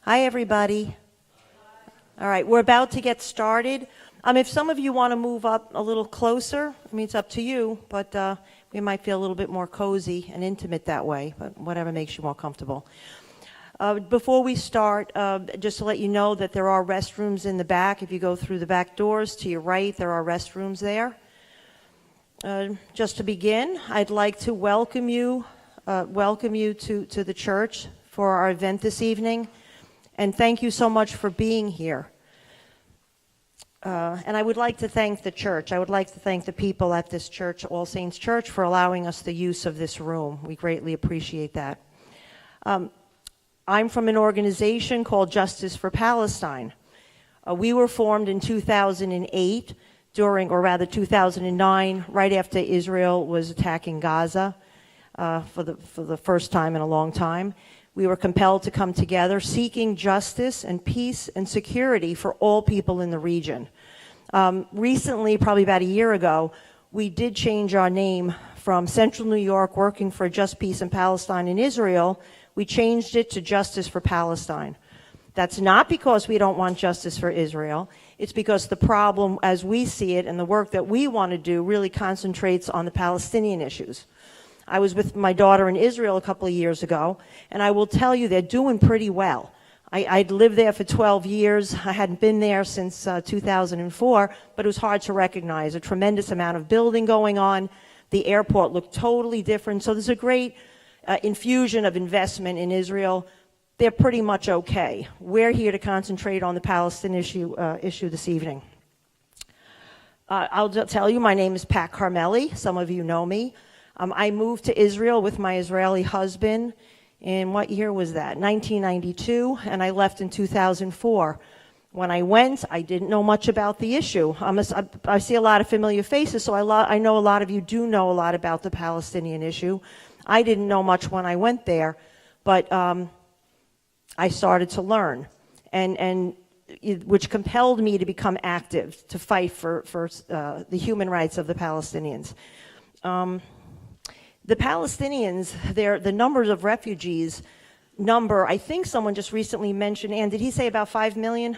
Hi, everybody. All right, we're about to get started. If some of you want to move up a little closer, I mean, it's up to you, but we might feel a little bit more cozy and intimate that way, but whatever makes you more comfortable. Before we start, just to let you know that there are restrooms in the back. If you go through the back doors to your right, there are restrooms there. Just to begin, I'd like to welcome you to the church for our event this evening. And thank you so much for being here. And I would like to thank the church. I would like to thank the people at this church, All Saints Church, for allowing us the use of this room. We greatly appreciate that. I'm from an organization called Justice for Palestine. We were formed in 2008, or rather 2009, right after Israel was attacking Gaza for the first time in a long time. We were compelled to come together seeking justice and peace and security for all people in the region. Recently, probably about a year ago, we did change our name from Central New York Working for Just Peace in Palestine and Israel. We changed it to Justice for Palestine. That's not because we don't want justice for Israel. It's because the problem, as we see it, and the work that we want to do really concentrates on the Palestinian issues. I was with my daughter in Israel a couple of years ago, and I will tell you they're doing pretty well. I'd lived there for 12 years. I hadn't been there since 2004, but it was hard to recognize. A tremendous amount of building going on. The airport looked totally different. So there's a great infusion of investment in Israel. They're pretty much okay. We're here to concentrate on the Palestinian issue this evening. I'll tell you, my name is Pat Carmeli. Some of you know me. I moved to Israel with my Israeli husband in, what year was that? 1992, and I left in 2004. When I went, I didn't know much about the issue. I see a lot of familiar faces, so I know a lot of you do know a lot about the Palestinian issue. I didn't know much when I went there, but I started to learn, which compelled me to become active, to fight for the human rights of the Palestinians. The Palestinians, the numbers of refugees I think someone just recently mentioned, Ann, did he say about 5 million?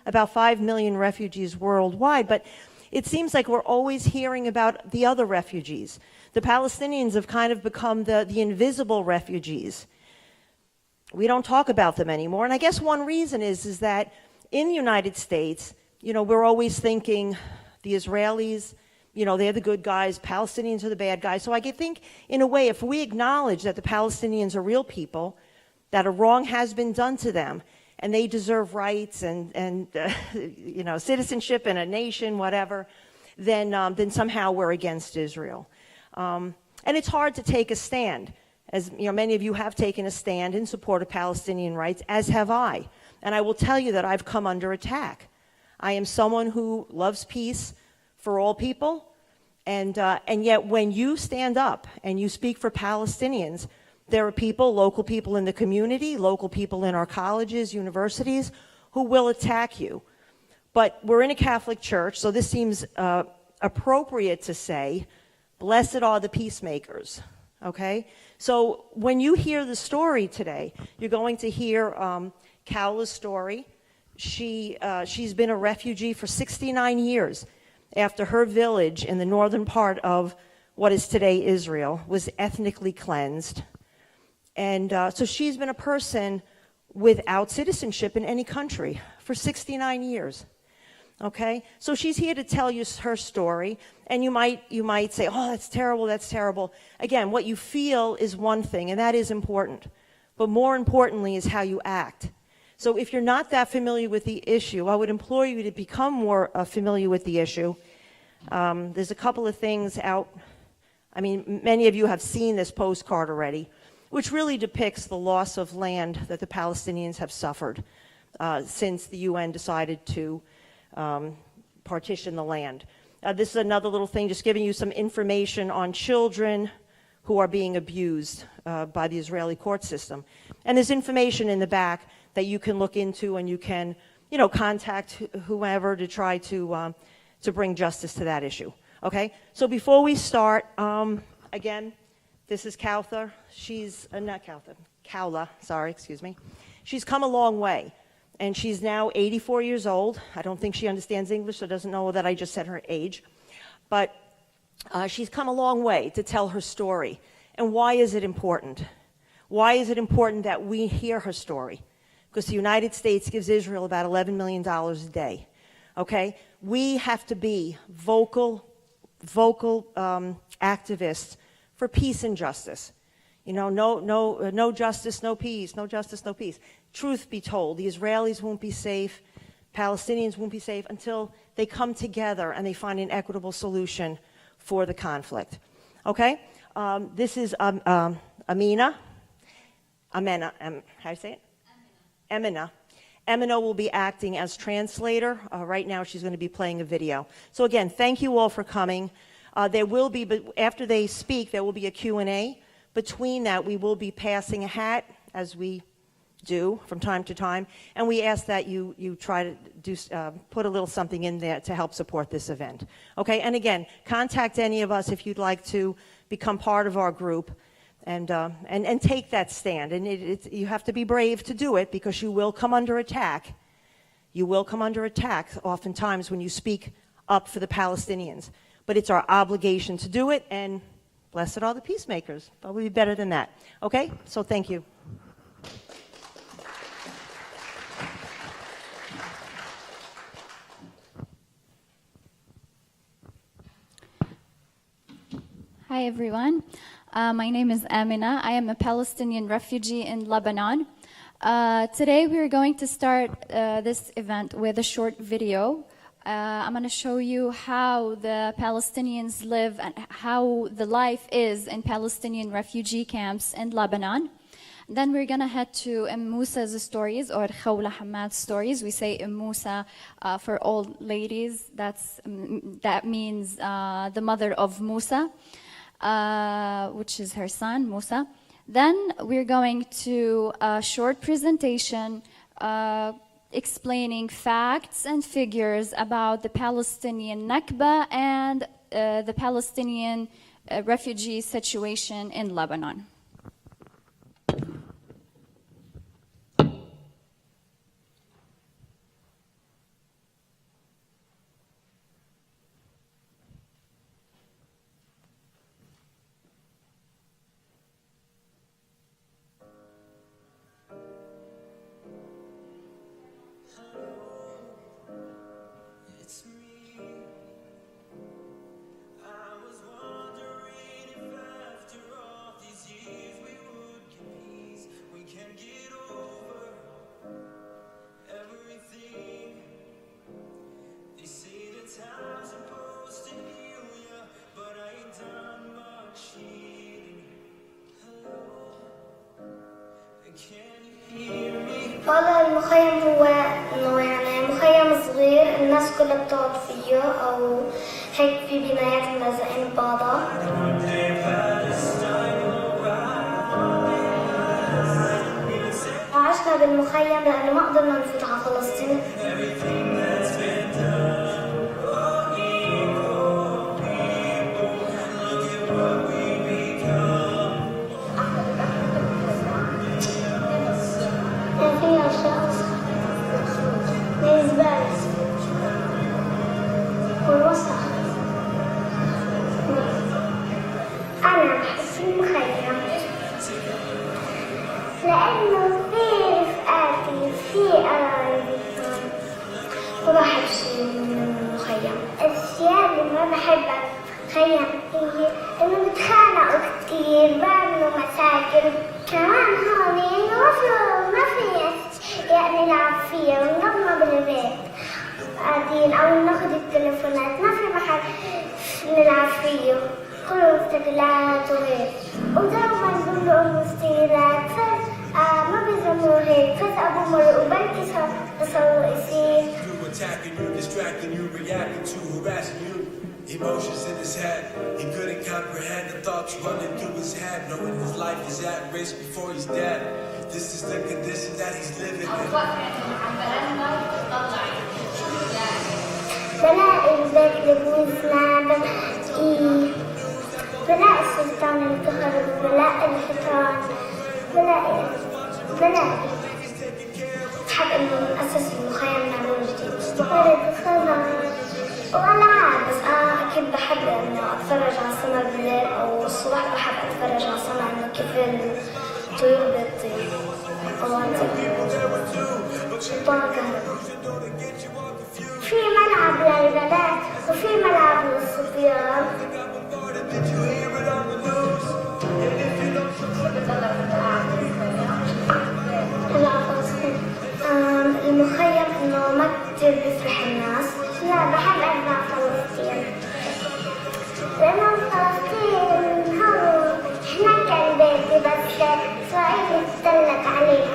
About 5 million refugees worldwide, but it seems like we're always hearing about the other refugees. The Palestinians have kind of become the invisible refugees. We don't talk about them anymore, and I guess one reason is that in the United States, we're always thinking the Israelis, they're the good guys, Palestinians are the bad guys. So I think, in a way, if we acknowledge that the Palestinians are real people, that a wrong has been done to them, and they deserve rights and citizenship in a nation, whatever, then somehow we're against Israel. And it's hard to take a stand. As many of you have taken a stand in support of Palestinian rights, as have I. And I will tell you that I've come under attack. I am someone who loves peace for all people, and yet when you stand up and you speak for Palestinians, there are local people in the community, local people in our colleges, universities, who will attack you. But we're in a Catholic church, so this seems appropriate to say, blessed are the peacemakers, okay? So when you hear the story today, you're going to hear Khawla's story. She's been a refugee for 69 years. After her village in the northern part of what is today Israel was ethnically cleansed. And so she's been a person without citizenship in any country for 69 years. Okay? So she's here to tell you her story, and you might say, oh, that's terrible, that's terrible. Again, what you feel is one thing, and that is important. But more importantly is how you act. So if you're not that familiar with the issue, I would implore you to become more familiar with the issue. There's a couple of things out. I mean, many of you have seen this postcard already, which really depicts the loss of land that the Palestinians have suffered since the UN decided to partition the land. This is another little thing, just giving you some information on children who are being abused by the Israeli court system. And there's information in the back that you can look into, and you can, contact whoever to try to bring justice to that issue. Okay? So before we start, again, this is Khawla. She's not Khawla. Khawla, sorry, excuse me. She's come a long way, and she's now 84 years old. I don't think she understands English, so doesn't know that I just said her age. But she's come a long way to tell her story. And why is it important? Why is it important that we hear her story? Because the United States gives Israel about $11 million a day, okay? We have to be vocal activists for peace and justice. You know, no justice, no peace, no justice, no peace. Truth be told, the Israelis won't be safe, Palestinians won't be safe until they come together and they find an equitable solution for the conflict, okay? This is Amena, how do you say it? Amena. Amena will be acting as translator. Right now she's going to be playing a video. So again, thank you all for coming. There will be, but after they speak, there will be a Q&A. Between that, we will be passing a hat, as we do from time to time, and we ask that you try to do, put a little something in there to help support this event. Okay, and again, contact any of us if you'd like to become part of our group. And take that stand. And you have to be brave to do it because you will come under attack. You will come under attack oftentimes when you speak up for the Palestinians. But it's our obligation to do it, and blessed are the peacemakers. But we'll be better than that. Okay? So thank you. Hi, everyone. My name is Amena. I am a Palestinian refugee in Lebanon. Today we are going to start this event with a short video. I'm going to show you how the Palestinians live and how the life is in Palestinian refugee camps in Lebanon. Then we're going to head to Musa's stories, or Khawla Hammad's stories. We say Musa for all ladies. That means the mother of Musa. Which is her son, Musa. Then we're going to a short presentation explaining facts and figures about the Palestinian Nakba and the Palestinian refugee situation in Lebanon. والله المخيم هو إنه يعني مخيم صغير الناس كلها بتقعد فيه أو هيك في بنايات ملزقين ببعضها. عشنا بالمخيم لأنه ما قدرنا نفوت على فلسطين. أنا بحب المخيم لأنه في رفقاتي في قرايبي ما بحبش المخيم. الأشياء اللي ما بحبها بالمخيم هي إنه بتخانقوا كتير بيعملوا مشاكل كمان هون إنه ما في يعني نلعب فيها ونضلنا بالبيت قاعدين أو ناخد التليفونات ما في محل نلعب فيه كله مستقلات وهيك ودايما بيقولوا مستقلات ما بيزموا هيك فجأة بمرقوا بلكي صاروا يصير attacking you, distracting you, reacting to, harassing you. Emotions in his head, he couldn't comprehend the thoughts running through his head, knowing his life is at risk before he's dead. This is the condition that he's living in. بلاقي البيت اللي بنسمع بلاقي السلطان الكهرباء بلاقي الحيطان بلاقي بحب إنه نأسس المخيم نعمله جديد. ولد صغير وألعاب، بس أنا أكيد بحب إنه أتفرج على السما بالليل أو الصبح. بحب أتفرج على السما إنه كيف الطيور بتطير أو شيطان كهرباء. في ملعب للبنات وفي ملعب للصبيان. المخيم إنه ما كتير بيفرح الناس. لا بحب أرجع فلسطين لأنه فلسطين هون هناك كان بيتي، بس إسرائيل تسلط عليها.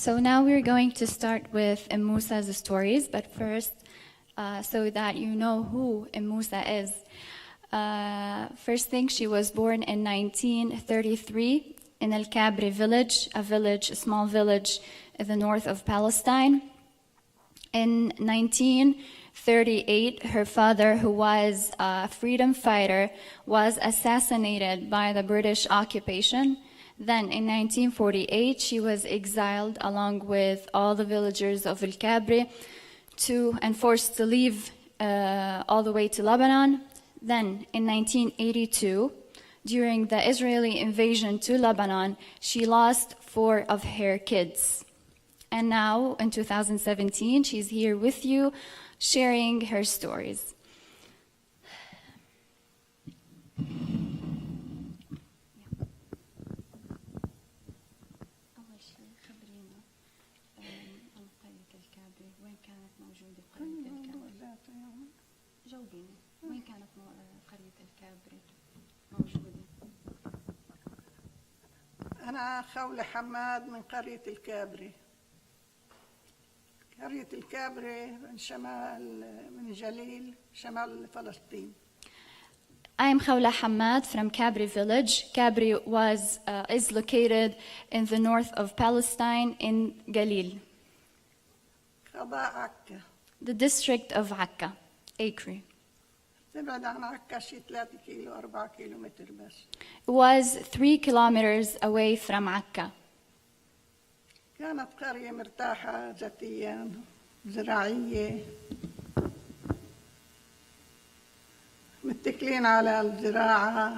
So now we're going to start with Musa's stories, but first, so that you know who Musa is. First thing, she was born in 1933 in al-Kabri village, a small village in the north of Palestine. In 1938, her father, who was a freedom fighter, was assassinated by the British occupation. Then in 1948, she was exiled along with all the villagers of al-Kabri and forced to leave all the way to Lebanon. Then in 1982, during the Israeli invasion to Lebanon, she lost 4 of her kids. And now in 2017, she's here with you sharing her stories. أنا خولة حماد من قرية الكابري. قرية الكابري من جليل شمال فلسطين. I am Khawla Hammad from Kabri village. Kabri is located in the north of Palestine in Galil. قضاء عكا. The district of Akka, Acre. تبعد عن عكا شي 3 كيلو 4 كيلومتر بس. It was 3 kilometers away from Akka. كانت قرية مرتاحة ذاتيا زراعية، متكلين على الزراعة،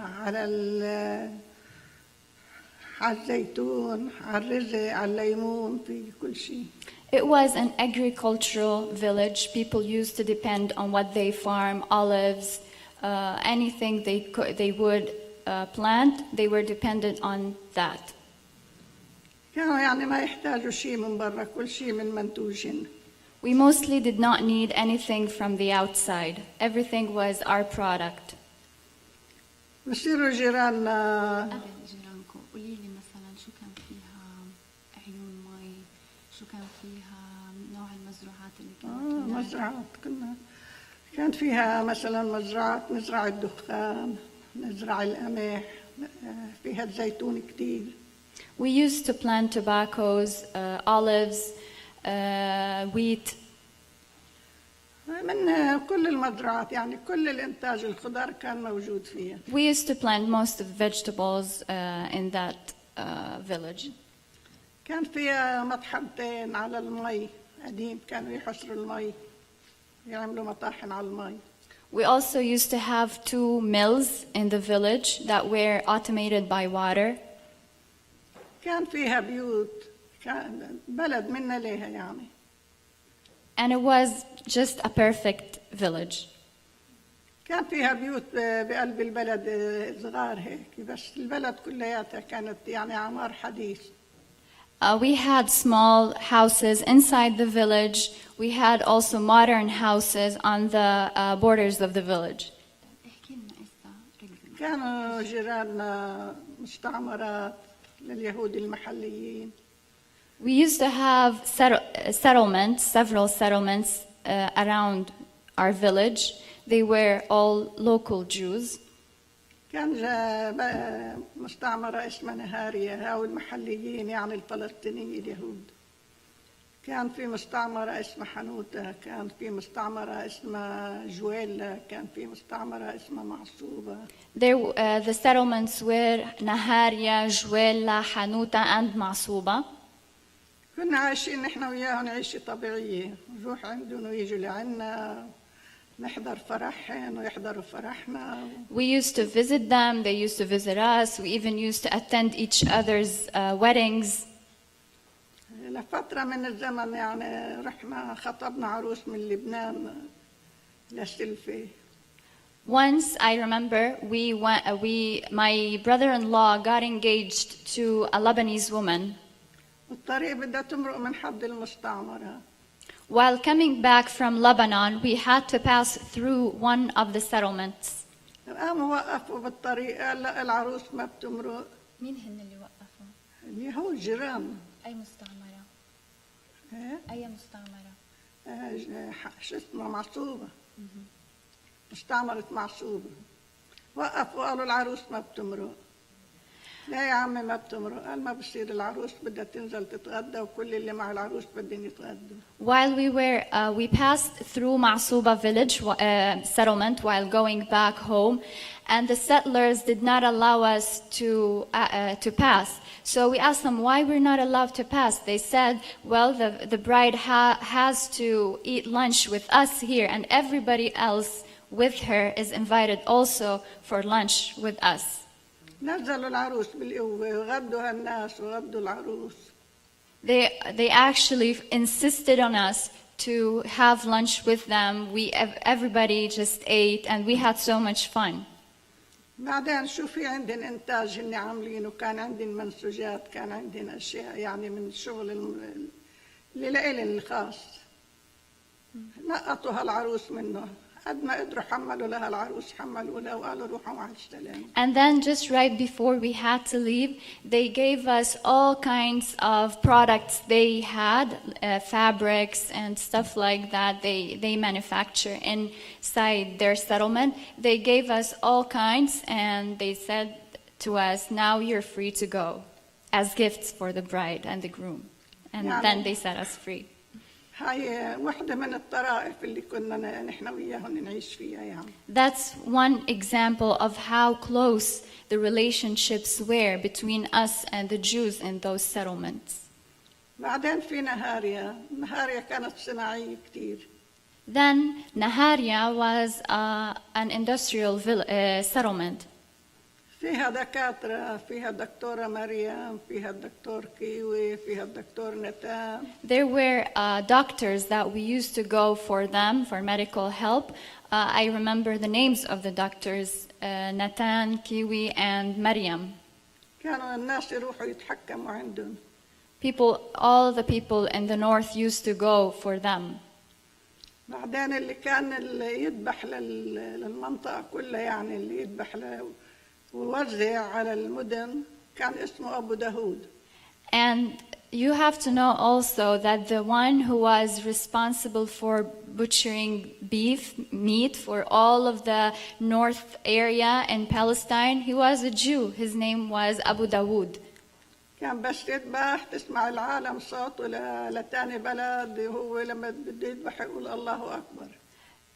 على الزيتون، على الرز، على الليمون، في كل شيء. It was an agricultural village. People used to depend on what they farm, olives, anything they would plant, they were dependent on that. كانوا يعني ما يحتاجوا شيء من برا، كل شيء من منتوجين. We mostly did not need anything from the outside. Everything was our product. بصيروا جيراننا. قبل جيرانكم قولي لي مثلا شو كان فيها عيون مي، شو كان فيها نوع المزروعات اللي كانت مزرعات كان فيها مثلا مزرعة نزرع الدخان، نزرع القمح، فيها الزيتون كتير. We used to plant tobaccos, olives, wheat. من كل المزرعات يعني كل الإنتاج الخضار كان موجود فيها. We used to plant most of the vegetables in that village. كان فيها مطحنتين على المي قديم، كانوا يحصروا المي يعملوا مطاحن على المي. We also used to have 2 mills in the village that were automated by water. كان فيها بيوت، كان بلد منا ليها يعني. And it was just a perfect village. كان فيها بيوت بقلب البلد صغار هيك، بس البلد كلياتها كانت يعني عمار حديث. We had small houses inside the village. We had also modern houses on the borders of the village. احكي لنا إسا رجل. كانوا جيراننا مستعمرات لليهود المحليين. We used to have settlements, several settlements around our village. They were all local Jews. كان مستعمرة اسمها نهارية، هاو المحليين يعني الفلسطينيين اليهود. كان في مستعمرة اسمها حنوتة، كان في مستعمرة اسمها جويلة، كان في مستعمرة اسمها معصوبة. The settlements were Naharia, Juela, Hanuta, and Masuba. كنا عايشين نحن وياهم عيشة طبيعية، نروح عندهم ويجوا لعنا، نحضر فرحهم ويحضروا فرحنا. We used to visit them, they used to visit us. We even used to attend each other's weddings. لفترة من الزمن يعني رحنا خطبنا عروس من لبنان لسلفي. Once I remember my brother-in-law got engaged to a Lebanese woman. الطريق بدها تمرق من حد المستعمرة. While coming back from Lebanon, we had to pass through one of the settlements. قاموا وقفوا بالطريق، قال لا العروس ما بتمرق. مين هن اللي وقفوا؟ اليهود جيران. أي مستعمرة؟ أي مستعمرة؟ شو اسمها معصوبة. مستعمرة معصوبة. وقفوا قالوا العروس ما بتمرق. لا يا عمي ما بتمرق. قال ما بصير، العروس بدها تنزل تتغدى وكل اللي مع العروس بدهم يتغدوا. While we passed through Masuba village settlement while going back home, and the settlers did not allow us to pass. So we asked them why we're not allowed to pass. They said, well, the bride has to eat lunch with us here, and everybody else with her is invited also for lunch with us. نزلوا العروس بالقوة وغدوا هالناس وغدوا العروس. They actually insisted on us to have lunch with them. Everybody just ate, and we had so much fun. بعدين شو في عندن إنتاج هن عاملينه، كان عندن منسوجات، كان عندن أشياء يعني من الشغل اللي لإلن الخاص. نقطوا هالعروس منه، قد ما قدروا حملوا لها العروس حملوا لها وقالوا روحوا مع السلامة. And then just right before we had to leave, they gave us all kinds of products they had, fabrics and stuff like that they manufacture inside their settlement. They gave us all kinds, and they said to us, now you're free to go, as gifts for the bride and the groom. And then they set us free. هاي واحدة من الطرائف اللي كنا نحن وياهم نعيش فيها يعني. That's one example of how close the relationships were between us and the Jews in those settlements. بعدين في نهاريا كانت صناعية كتير. Then Naharia was an industrial settlement. فيها دكاترة، فيها الدكتورة مريم، فيها الدكتور كيوي، فيها الدكتور نتان. There were doctors that we used to go for them for medical help. I remember the names of the doctors, Natan, Kiwi, and Maryam. كانوا الناس يروحوا يتحكموا عندهم. All the people in the north used to go for them. بعدين اللي كان اللي يذبح للمنطقة كلها يعني اللي يذبح ووزع على المدن كان اسمه أبو داود. And you have to know also that the one who was responsible for butchering meat for all of the north area in Palestine, he was a Jew. His name was Abu Dawood. كان بس يذبح تسمع العالم صوته لتاني بلد، هو لما بده يذبح يقول الله أكبر.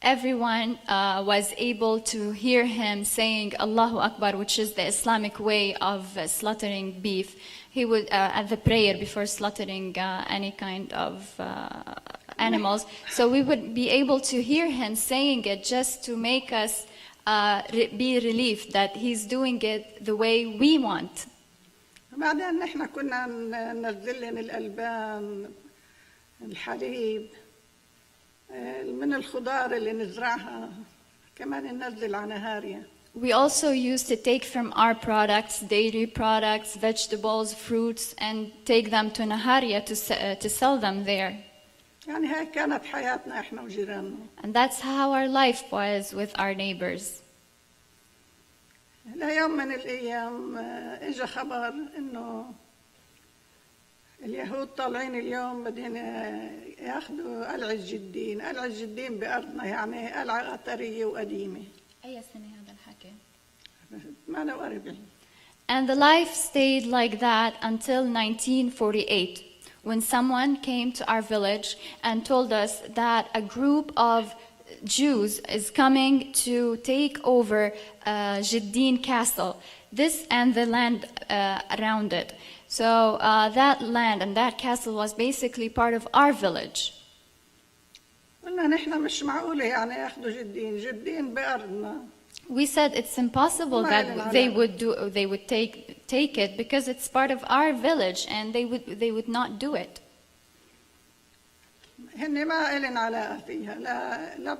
Everyone was able to hear him saying Allahu Akbar, which is the Islamic way of slaughtering beef. He would, at the prayer before slaughtering any kind of animals. So we would be able to hear him saying it just to make us be relieved that he's doing it the way we want. بعدين نحن كنا ننزل لهم الألبان، الحليب، من الخضار اللي نزرعها كمان ننزل على نهاريا. We also used to take from our products, dairy products, vegetables, fruits, and take them to Naharia to sell them there. يعني هاي كانت حياتنا إحنا وجيراننا. And that's how our life was with our neighbors. ليوم من الأيام إجا خبر إنه اليهود طالعين اليوم بدهم ياخذوا قلعة جدين، قلعة جدين بأرضنا يعني قلعة أثرية وقديمة. أي سنة هذا الحكي؟ 48. And the life stayed like that until 1948, when someone came to our village and told us that a group of Jews is coming to take over Jiddin Castle, this and the land around it. So that land and that castle was basically part of our village. قلنا نحن مش معقولة يعني ياخذوا جدين بأرضنا. We said it's impossible that they would take it because it's part of our village, and they would not do it. هن ما إلن علاقة فيها لا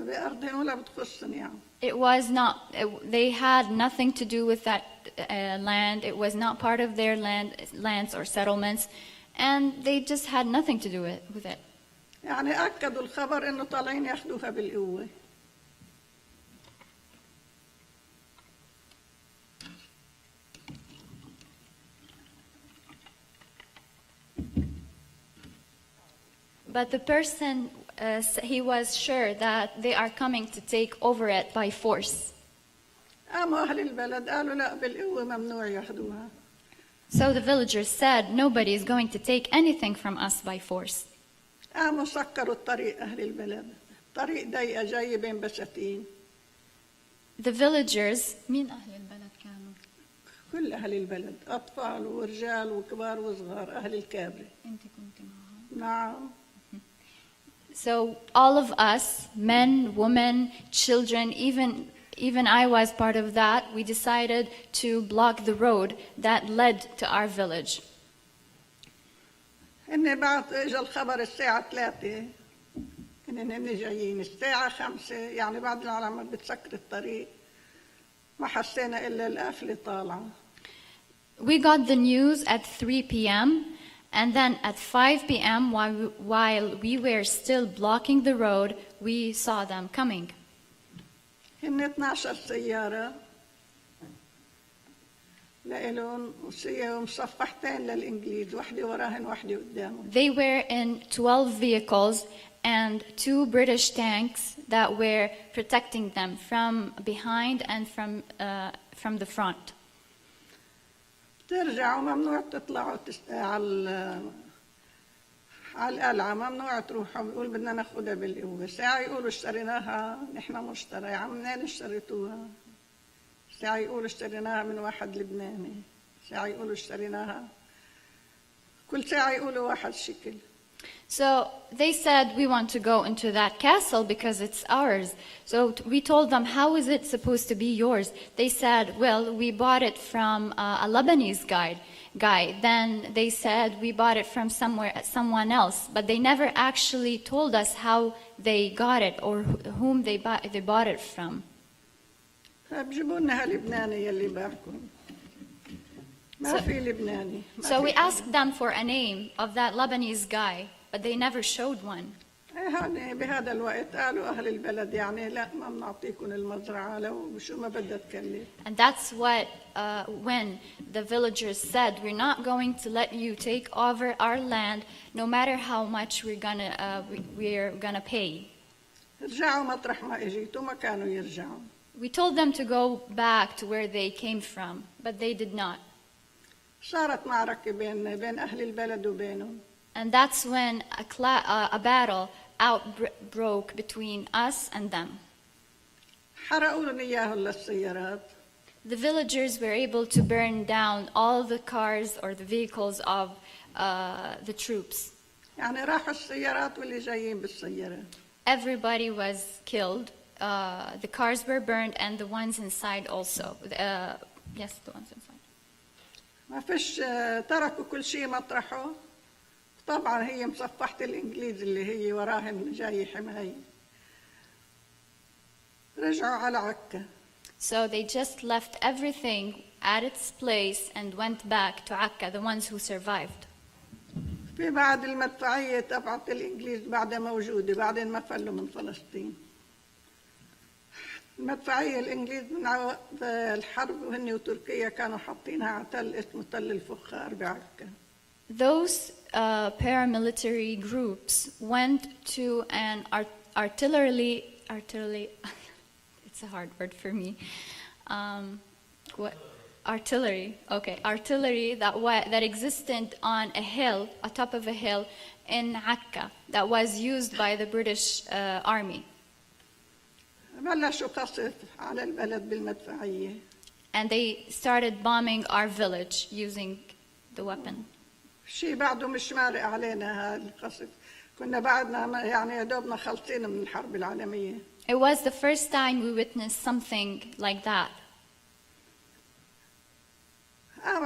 بأرضهم ولا بتخصني يعني. It was not. They had nothing to do with that land. It was not part of their lands or settlements, and they just had nothing to do with it. يعني أكدوا الخبر إنه طالعين ياخذوها بالقوة. But the person, he was sure that they are coming to take over it by force. قاموا أهل البلد قالوا لا بالقوة ممنوع ياخذوها. So the villagers said, nobody is going to take anything from us by force. قاموا سكروا الطريق أهل البلد، طريق ضيقة جاي بين بساتين. The villagers, مين أهل البلد كانوا؟ كل أهل البلد، أطفال ورجال وكبار وصغار، أهل الكابري. أنت كنت معهم؟ نعم. So all of us, men, women, children, even I was part of that, we decided to block the road that led to our village. إني بعد إجا الخبر الساعة 3 إننا جايين، الساعة 5 يعني بعد العلامات بتسكر الطريق ما حسينا إلا القافلة طالعة. We got the news at 3 p.m. and then at 5 p.m. while we were still blocking the road, we saw them coming. هن 12 سيارة لإلهم ومصفحتين للإنجليز، واحدة وراهن واحدة قدامهم. They were in 12 vehicles and 2 British tanks that were protecting them from behind and from the front. ترجعوا ممنوع تطلعوا على القلعة، ممنوع تروحوا، بيقول بدنا ناخدها بالقوة. ساعة يقولوا اشتريناها نحن مشترى، يا عم منين اشتريتوها؟ ساعة يقولوا اشتريناها من واحد لبناني، ساعة يقولوا اشتريناها، كل ساعة يقولوا واحد شكل. So they said, we want to go into that castle because it's ours. So we told them, how is it supposed to be yours? They said, well, we bought it from a Lebanese guy. Then they said, we bought it from someone else. But they never actually told us how they got it or whom they bought it from. بجيبوا لنا هاللبناني يلي باعكم. ما في لبناني. So we asked them for a name of that Lebanese guy, but they never showed one. هاني بهذا الوقت قالوا أهل البلد يعني لا ما بنعطيكم المزرعة لو شو ما بدها تكلف. And that's what when the villagers said, we're not going to let you take over our land, no matter how much we're gonna pay. رجعوا مطرح ما اجيتوا ما كانوا يرجعوا. We told them to go back to where they came from, but they did not. صارت معركة بين أهل البلد وبينهم. And that's when a battle outbroke between us and them. حرقوا لنا إياهم للسيارات. The villagers were able to burn down all the cars or the vehicles of the troops. يعني راحوا السيارات واللي جايين بالسيارات. Everybody was killed. The cars were burned and the ones inside also. Yes, the ones inside. ما فيش تركوا كل شيء مطرحه. طبعا هي مصفحة الإنجليز اللي هي وراهن جاي حماية. رجعوا على عكا. So they just left everything at its place and went back to Akka, the ones who survived. في بعد المدفعية تبعت الإنجليز بعدها موجودة بعدين ما فلوا من فلسطين. المدفعية الإنجليز من وقت الحرب وهن وتركيا كانوا حاطينها على تل اسمه تل الفخار بعكا. Those paramilitary groups went to an artillery it's a hard word for me. Artillery that existed on a hill, atop of a hill in Akka, that was used by the British army. بلشوا قصف على البلد بالمدفعية. And they started bombing our village using the weapon. شيء بعده مش مارق علينا هالقصف. كنا بعدنا يعني يا دوبنا خلصين من الحرب العالمية. It was the first time we witnessed something like that.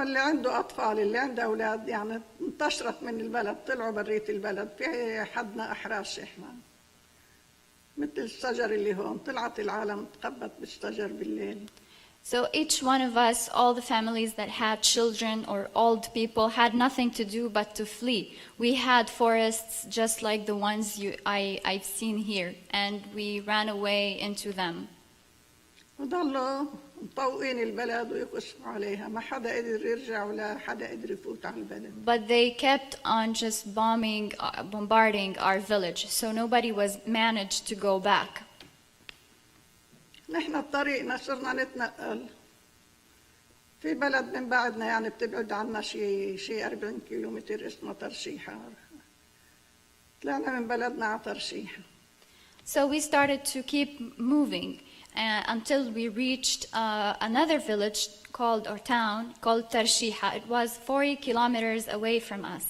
اللي عنده أطفال اللي عنده أولاد يعني انتشرت من البلد طلعوا برية البلد في حدنا أحراش إحنا مثل الشجر اللي هون طلعت العالم تقبت بالشجر بالليل. So each one of us, all the families that had children or old people, had nothing to do but to flee. We had forests just like the ones I've seen here, and we ran away into them. وضلوا مطوقين البلد ويقصفوا عليها ما حدا قدر يرجع ولا حدا قدر يفوت على البلد. But they kept on just bombarding our village, so nobody was managed to go back. نحن بطريقنا صرنا نتنقل في بلد من بعدنا يعني بتبعد عنا شيء 40 كيلومتر اسمه ترشيحة. طلعنا من بلدنا على ترشيحة. So we started to keep moving until we reached another village called, or town called Tarshiha. It was 40 kilometers away from us.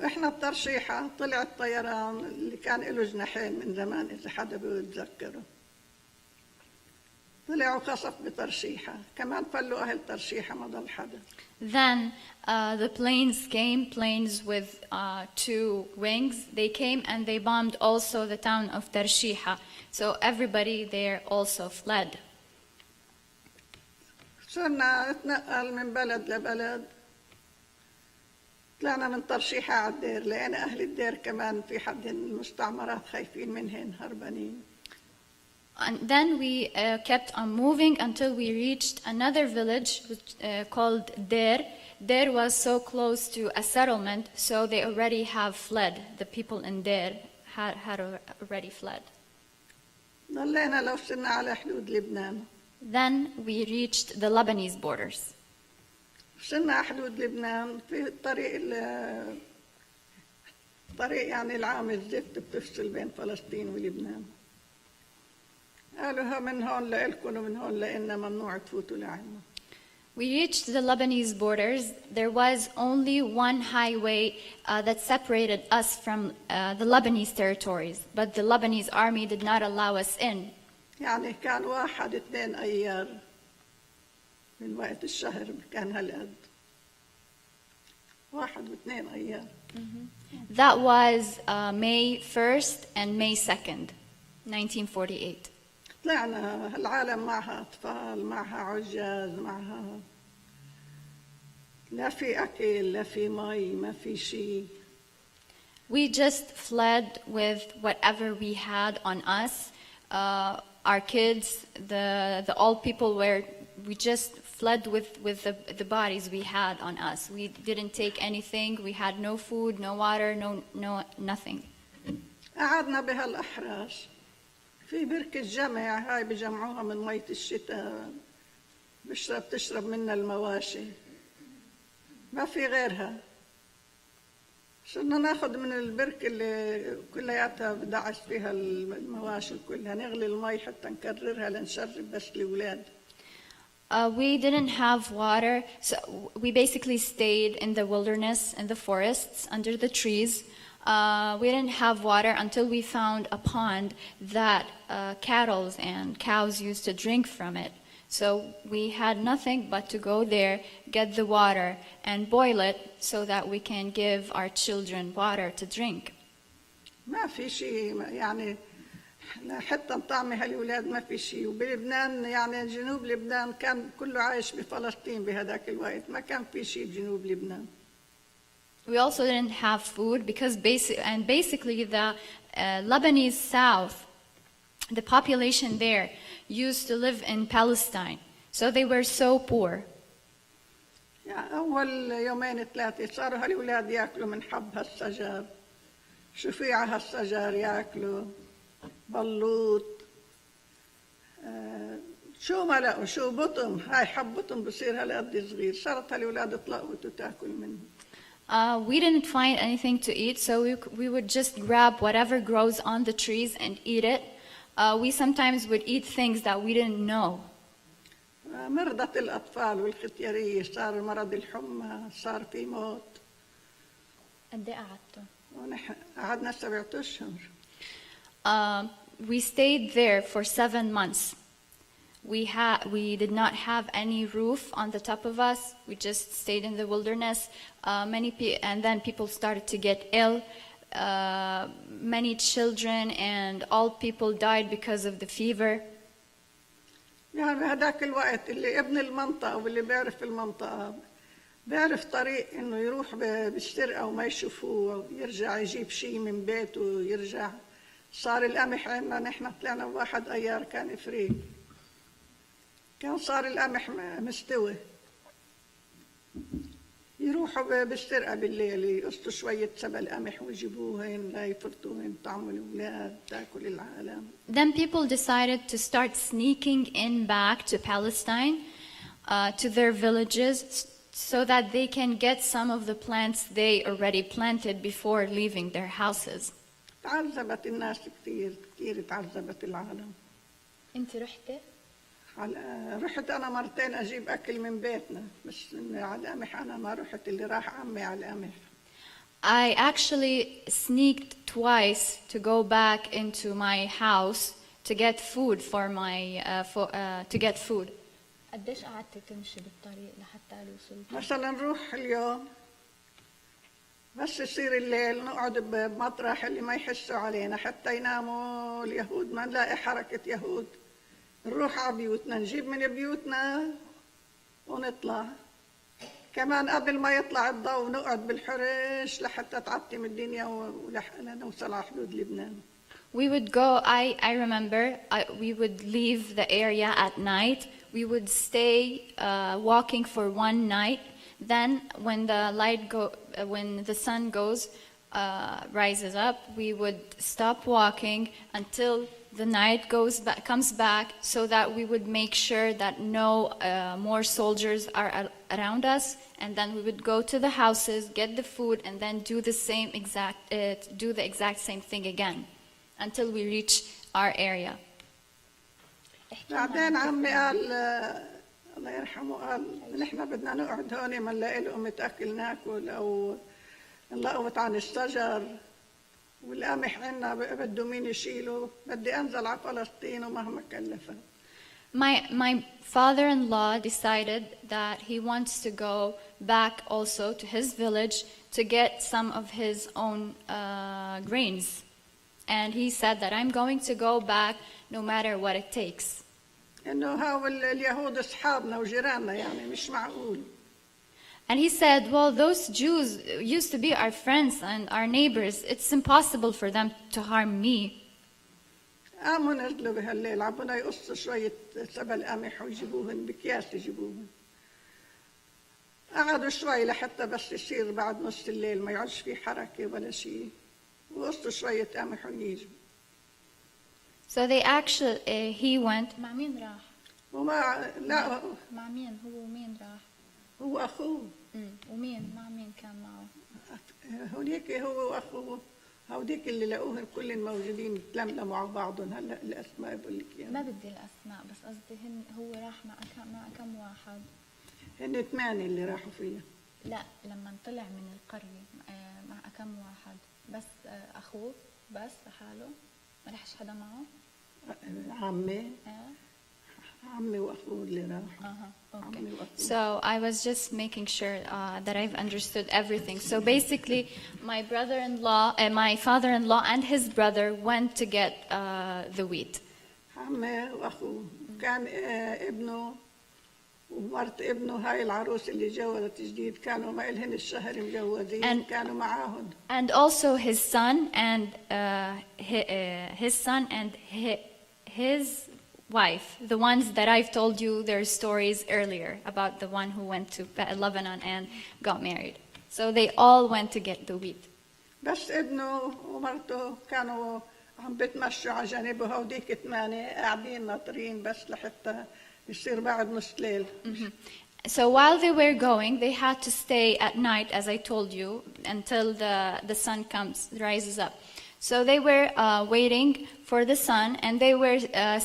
احنا بترشيحة طلع الطيران اللي كان له جناحين من زمان اذا حدا بيتذكره. طلعوا خصف بترشيحة كمان فلوا اهل ترشيحة ما ضل حدا. Then the planes came, planes with 2 wings. They came and they bombed also the town of Tarshiha. So everybody there also fled. صرنا نتنقل من بلد لبلد. طلعنا من ترشيحة على الدير لأن أهل الدير كمان في حد المستعمرات خايفين منهن هربانين. And then we kept on moving until we reached another village called Der. Der was so close to a settlement, so they already have fled. The people in Der had already fled. ضلينا لو وصلنا على حدود لبنان. Then we reached the Lebanese borders. وصلنا على حدود لبنان في طريق يعني العام الزفت بتفصل بين فلسطين ولبنان. قالوا من هون لإلكم ومن هون لإلنا ممنوع تفوتوا لعنا. We reached the Lebanese borders. There was only one highway that separated us from the Lebanese territories, but the Lebanese army did not allow us in. يعني كان 1-2 أيار من وقت الشهر كان هالقد 1 و2 أيار. That was May 1st and May 2nd, 1948. طلعنا العالم معها أطفال معها عجاز معها لا في أكل لا في مي ما في شيء. We just fled with whatever we had on us. Our kids, the old people we just fled with the bodies we had on us. We didn't take anything. We had no food, no water, no nothing. قعدنا بهالأحراش في بركة جمع هاي بجمعوها من مية الشتاء بتشرب منها المواشي ما في غيرها. صرنا ناخذ من البركة اللي كلياتها بدعس فيها المواشي كلها نغلي المي حتى نكررها لنشرب بس الأولاد. We didn't have water, so we basically stayed in the wilderness, in the forests, under the trees. We didn't have water until we found a pond that cattle and cows used to drink from it. So we had nothing but to go there, get the water, and boil it so that we can give our children water to drink. ما في شيء يعني حتى طعمي هالولاد ما في شيء. وبلبنان يعني جنوب لبنان كان كله عايش بفلسطين بهذاك الوقت، ما كان في شيء بجنوب لبنان. We also didn't have food because basically the Lebanese south, the population there used to live in Palestine, so they were so poor. يعني أول يومين ثلاثة صاروا هالولاد يأكلوا من حب هالشجر، شفيع هالشجر يأكلوا، بلوط، شو ما لقوا، شو بطم، هاي حب بطم بصير هالقد صغير، صارت هالولاد تلقوت وتاكل منه. We didn't find anything to eat, so we would just grab whatever grows on the trees and eat it. We sometimes would eat things that we didn't know. مرضت الأطفال والختيارية، صار مرض الحمى، صار في موت. قد إيه قعدتوا؟ ونحن قعدنا 7 أشهر. We stayed there for 7 months. We did not have any roof on the top of us. We just stayed in the wilderness. And then people started to get ill. Many children and all people died because of the fever. يعني بهداك الوقت اللي ابن المنطقة واللي بيعرف المنطقة بيعرف طريق إنه يروح بالسرقة وما يشوفوه، يرجع يجيب شيء من بيته ويرجع. صار القمح عندنا، نحن طلعنا بواحد أيار كان فري، كان صار القمح مستوي، يروحوا بالسرقة بالليل يقصوا شوية سبل قمح ويجيبوهن لا يفرطوهن طعم الأولاد تاكل العالم. Then people decided to start sneaking in back to Palestine, to their villages, so that they can get some of the plants they already planted before leaving their houses. تعذبت الناس كثير كثير، تعذبت العالم. أنت رحتي؟ رحت أنا مرتين أجيب أكل من بيتنا، بس على القمح أنا ما رحت، اللي راح عمي على القمح. I actually sneaked twice to go back into my house to get food for my to get food. قديش قعدتي تمشي بالطريق لحتى وصلتي؟ مثلا نروح اليوم بس يصير الليل نقعد بمطرح اللي ما يحسوا علينا حتى يناموا اليهود، ما نلاقي حركة يهود، نروح على بيوتنا نجيب من بيوتنا ونطلع. كمان قبل ما يطلع الضوء نقعد بالحرش لحتى تعتم الدنيا ولحقنا نوصل على حدود لبنان. We would go, I remember, we would leave the area at night. We would stay walking for one night. Then when when the sun rises up, we would stop walking until the night comes back, so that we would make sure that no more soldiers are around us. And then we would go to the houses, get the food, and then do the exact same thing again until we reach our area. بعدين عمي قال الله يرحمه، قال نحن بدنا نقعد هون ما نلاقي لقمة أكل ناكل أو نلقمت عن الشجر، والقمح عنا بده مين يشيله، بدي أنزل على فلسطين ومهما كلفت. My father-in-law decided that he wants to go back also to his village to get some of his own grains. And he said that I'm going to go back no matter what it takes. إنه هؤلاء اليهود أصحابنا وجيراننا، يعني مش معقول. And he said, well, those Jews used to be our friends and our neighbors. It's impossible for them to harm me. قاموا نزلوا بهالليل عبونا يقصوا شوية سبل قمح ويجيبوهن بأكياس يجيبوهن. قعدوا شوي لحتى بس يصير بعد نص الليل ما يعودش في حركة ولا شيء، وقصوا شوية قمح ويجوا. So they actually, he went. مع مين راح؟ لا مع مين هو مين راح؟ هو أخوه. ومين مع مين كان معه؟ هونيك هو وأخوه، هوديك اللي لقوهن كل موجودين تلملموا على بعضهم. هلا الأسماء بقول لك إياها. ما بدي الأسماء، بس قصدي هو راح مع كم واحد؟ هن 8 اللي راحوا فيها. لا لما طلع من القرية مع كم واحد؟ بس أخوه بس لحاله؟ ما رحش حدا معه؟ عمي عمي وأخوه اللي راح. Okay. عمي وأخوه. So I was just making sure that I've understood everything. So basically, my brother-in-law, my father-in-law and his brother went to get the wheat. عمي وأخوه كان ابنه ومرت ابنه هاي العروس اللي جوزت جديد كانوا ما إلهن الشهر مجوزين كانوا معاهم. And also his son and his wife, the ones that I've told you their stories earlier about the one who went to Lebanon and got married. So they all went to get the wheat. بس ابنه ومرته كانوا عم بتمشوا على جانبه هوديك 8 قاعدين ناطرين بس لحتى يصير بعد نص ليل. So while they were going, they had to stay at night, as I told you, until the sun rises up. So they were waiting for the sun, and they were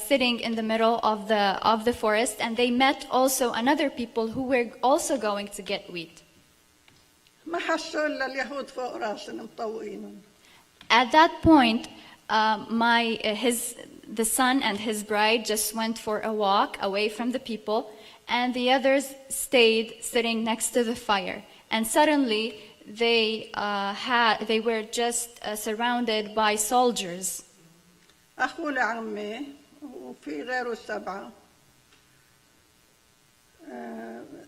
sitting in the middle of the forest, and they met also another people who were also going to get wheat. ما حسوا إلا اليهود فوق راسهم مطوقينهم. At that point, the son and his bride just went for a walk away from the people, and the others stayed sitting next to the fire. And suddenly, they were just surrounded by soldiers. أخو لعمي وفي غيره 7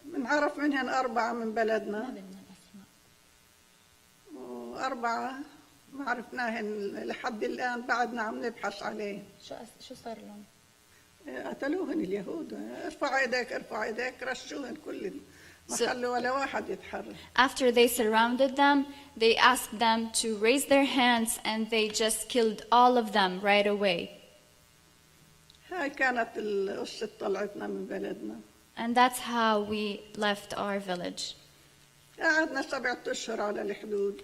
بنعرف منهن 4 من بلدنا و4 ما عرفناهن لحد الآن بعدنا عم نبحث عليه. شو صار لهم؟ قتلوهن اليهود. ارفع ايديك ارفع ايديك رشوهن كل ما خلوا ولا واحد يتحرك. After they surrounded them, they asked them to raise their hands, and they just killed all of them right away. هاي كانت القصة طلعتنا من بلدنا. And that's how we left our village. قعدنا 7 أشهر على الحدود.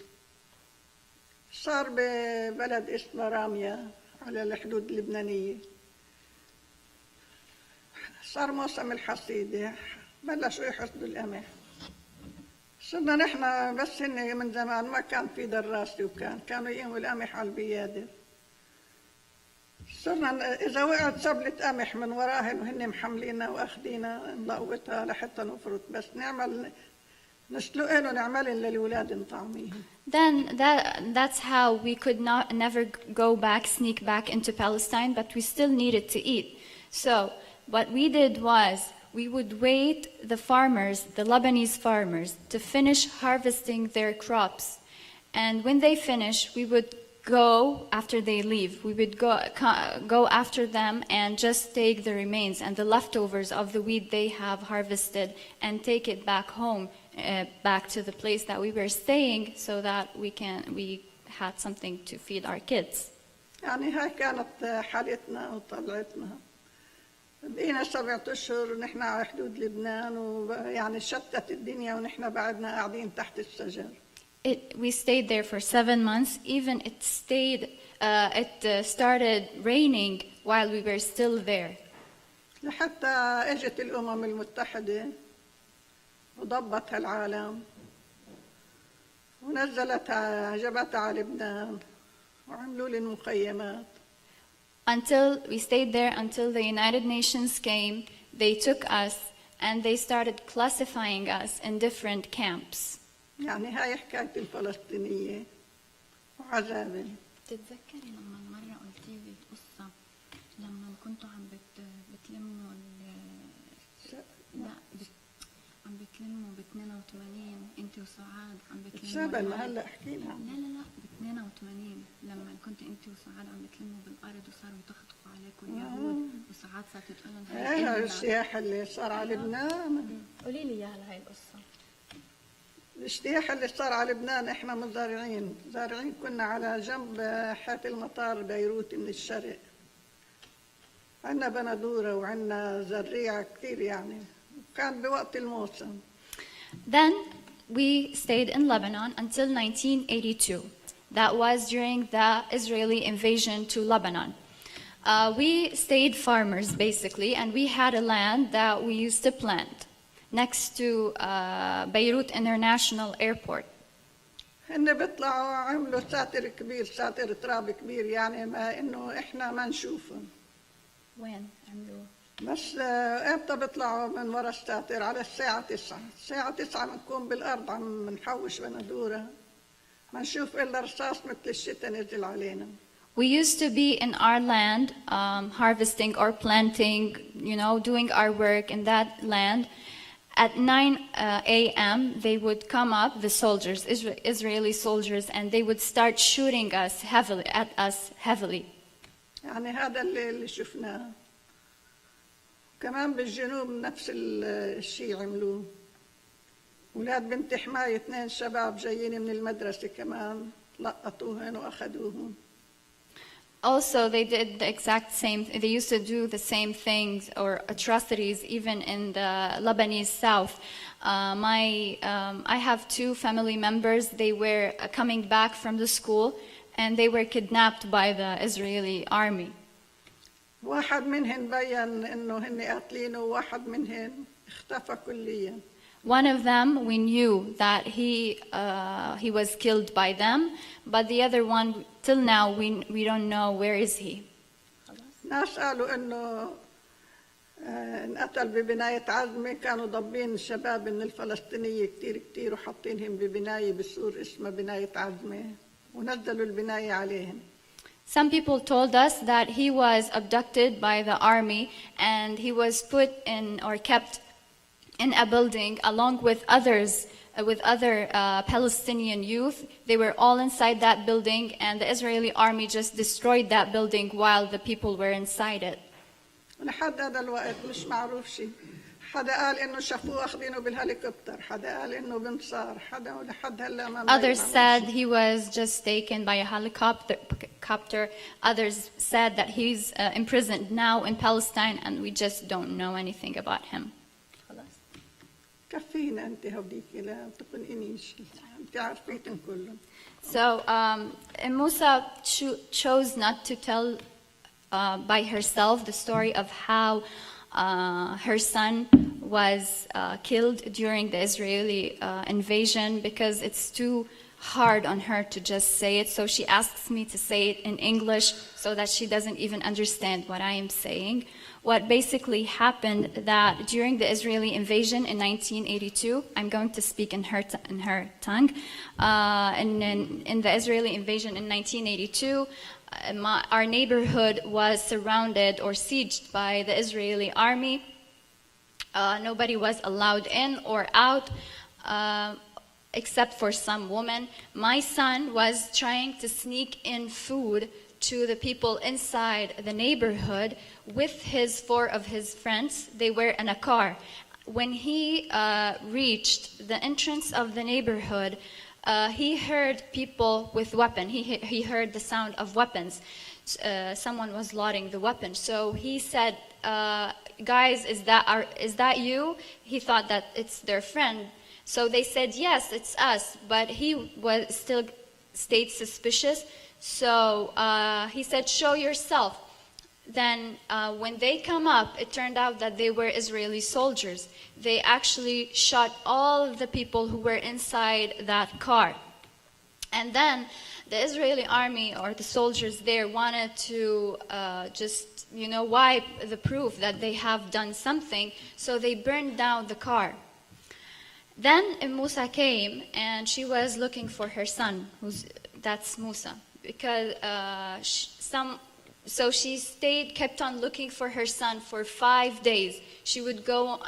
صار ببلد اسمه رامية على الحدود اللبنانية. صار موسم الحصيدة بلشوا يحصدوا القمح. صرنا نحن بس هن من زمان ما كان في دراسة كانوا يقيموا القمح على البيادة. صرنا إذا وقعت سبلة قمح من وراهن وهن محملينها وأخدينها نلقوتها لحتى نفرط بس نسلقهن ونعملهن للولاد نطعميهم. Then that's how we could never go back, sneak back into Palestine, but we still needed to eat. So what we did was we would wait the farmers, the Lebanese farmers, to finish harvesting their crops. And when they finish, we would go after they leave. We would go after them and just take the remains and the leftovers of the wheat they have harvested and take it back home, back to the place that we were staying, so that we had something to feed our kids. يعني هاي كانت حالتنا وطلعتنا. بقينا 7 أشهر نحن على حدود لبنان ويعني شتت الدنيا ونحن بعدنا قاعدين تحت الشجر. We stayed there for 7 months. Even it started raining while we were still there. لحتى اجت الأمم المتحدة وضبط هالعالم ونزلت جبتها على لبنان وعملوا لي المخيمات. We stayed there until the United Nations came. They took us and they started classifying us in different camps. يعني هاي حكاية الفلسطينية وعذابي. تتذكري لما مرة قلتي لي القصة لما كنتوا عم بتلموا عم بتلموا ب 82 انت وسعاد عم بتلموا سابل هلا حكينا. لا ب 82 لما كنت انت وسعاد عم بتلموا بالارض وصاروا يتخطقوا عليكم اليهود وسعاد صارت تقول لهم هاي السياحة اللي صار على لبنان. قولي لي اياها هاي القصة. الاجتياح اللي صار على لبنان احنا زارعين كنا على جنب حات المطار بيروت من الشرق. عندنا بندورة وعندنا زريعة كثير يعني كان بوقت الموسم. Then we stayed in Lebanon until 1982. That was during the Israeli invasion to Lebanon. We stayed farmers basically, and we had a land that we used to plant next to Beirut International Airport. هن بيطلعوا عملوا ساتر كبير ساتر تراب كبير يعني ما انه احنا ما نشوفهم. وين عملوا؟ بس امتى بيطلعوا من ورا الساتر؟ على الساعة 9. الساعة 9 بنكون بالأرض عم نحوش بندورة، ما نشوف إلا رصاص مثل الشتاء نزل علينا. We used to be in our land, harvesting or planting, doing our work in that land. At 9 a.m., they would come up, the soldiers, Israeli soldiers, and they would start shooting at us heavily. يعني هذا اللي شفناه. كمان بالجنوب نفس الشيء عملوه. ولاد بنت حماية 2 شباب جايين من المدرسة كمان لقطوهن وأخذوهم. Also, they did the exact same. They used to do the same things or atrocities even in the Lebanese south. I have 2 family members. They were coming back from the school, and they were kidnapped by the Israeli army. واحد منهن بين إنه هن قاتلينه، وواحد منهن اختفى كليا. One of them, we knew that he was killed by them, but the other one, till now, we don't know where is he. ناس قالوا إنه انقتل ببناية عزمة، كانوا ضابين الشباب من الفلسطينية كتير وحاطينهم ببناية بالسور اسمها بناية عزمة، ونزلوا البناية عليهم. Some people told us that he was abducted by the army and he was put in or kept in a building along with other Palestinian youth. They were all inside that building, and the Israeli army just destroyed that building while the people were inside it. ولحد هذا الوقت مش معروف شيء. حدا قال إنه شافوه أخذينه بالهليكوبتر، حدا قال إنه بنصار، حدا ولحد هلا ما. Others said he was just taken by a helicopter. Others said that he's imprisoned now in Palestine, and we just don't know anything about him. كفينا أنت هوديك لا تقنقنيش، أنت عارفيتن كلهم. So Musa chose not to tell by herself the story of how her son was killed during the Israeli invasion, because it's too hard on her to just say it. So she asks me to say it in English so that she doesn't even understand what I am saying. What basically happened that during the Israeli invasion in 1982, I'm going to speak in her tongue. In the Israeli invasion in 1982, our neighborhood was surrounded or sieged by the Israeli army. Nobody was allowed in or out except for some women. My son was trying to sneak in food to the people inside the neighborhood with 4 of his friends. They were in a car. When he reached the entrance of the neighborhood, he heard people with weapons. He heard the sound of weapons. Someone was loading the weapon. So he said, guys, is that you? He thought that it's their friend. So they said, yes, it's us. But he still stayed suspicious. So he said, show yourself. Then when they come up, it turned out that they were Israeli soldiers. They actually shot all of the people who were inside that car. And then the Israeli army or the soldiers there wanted to just, wipe the proof that they have done something. So they burned down the car. Then Musa came and she was looking for her son, that's Musa. Because so she kept on looking for her son for 5 days. She would go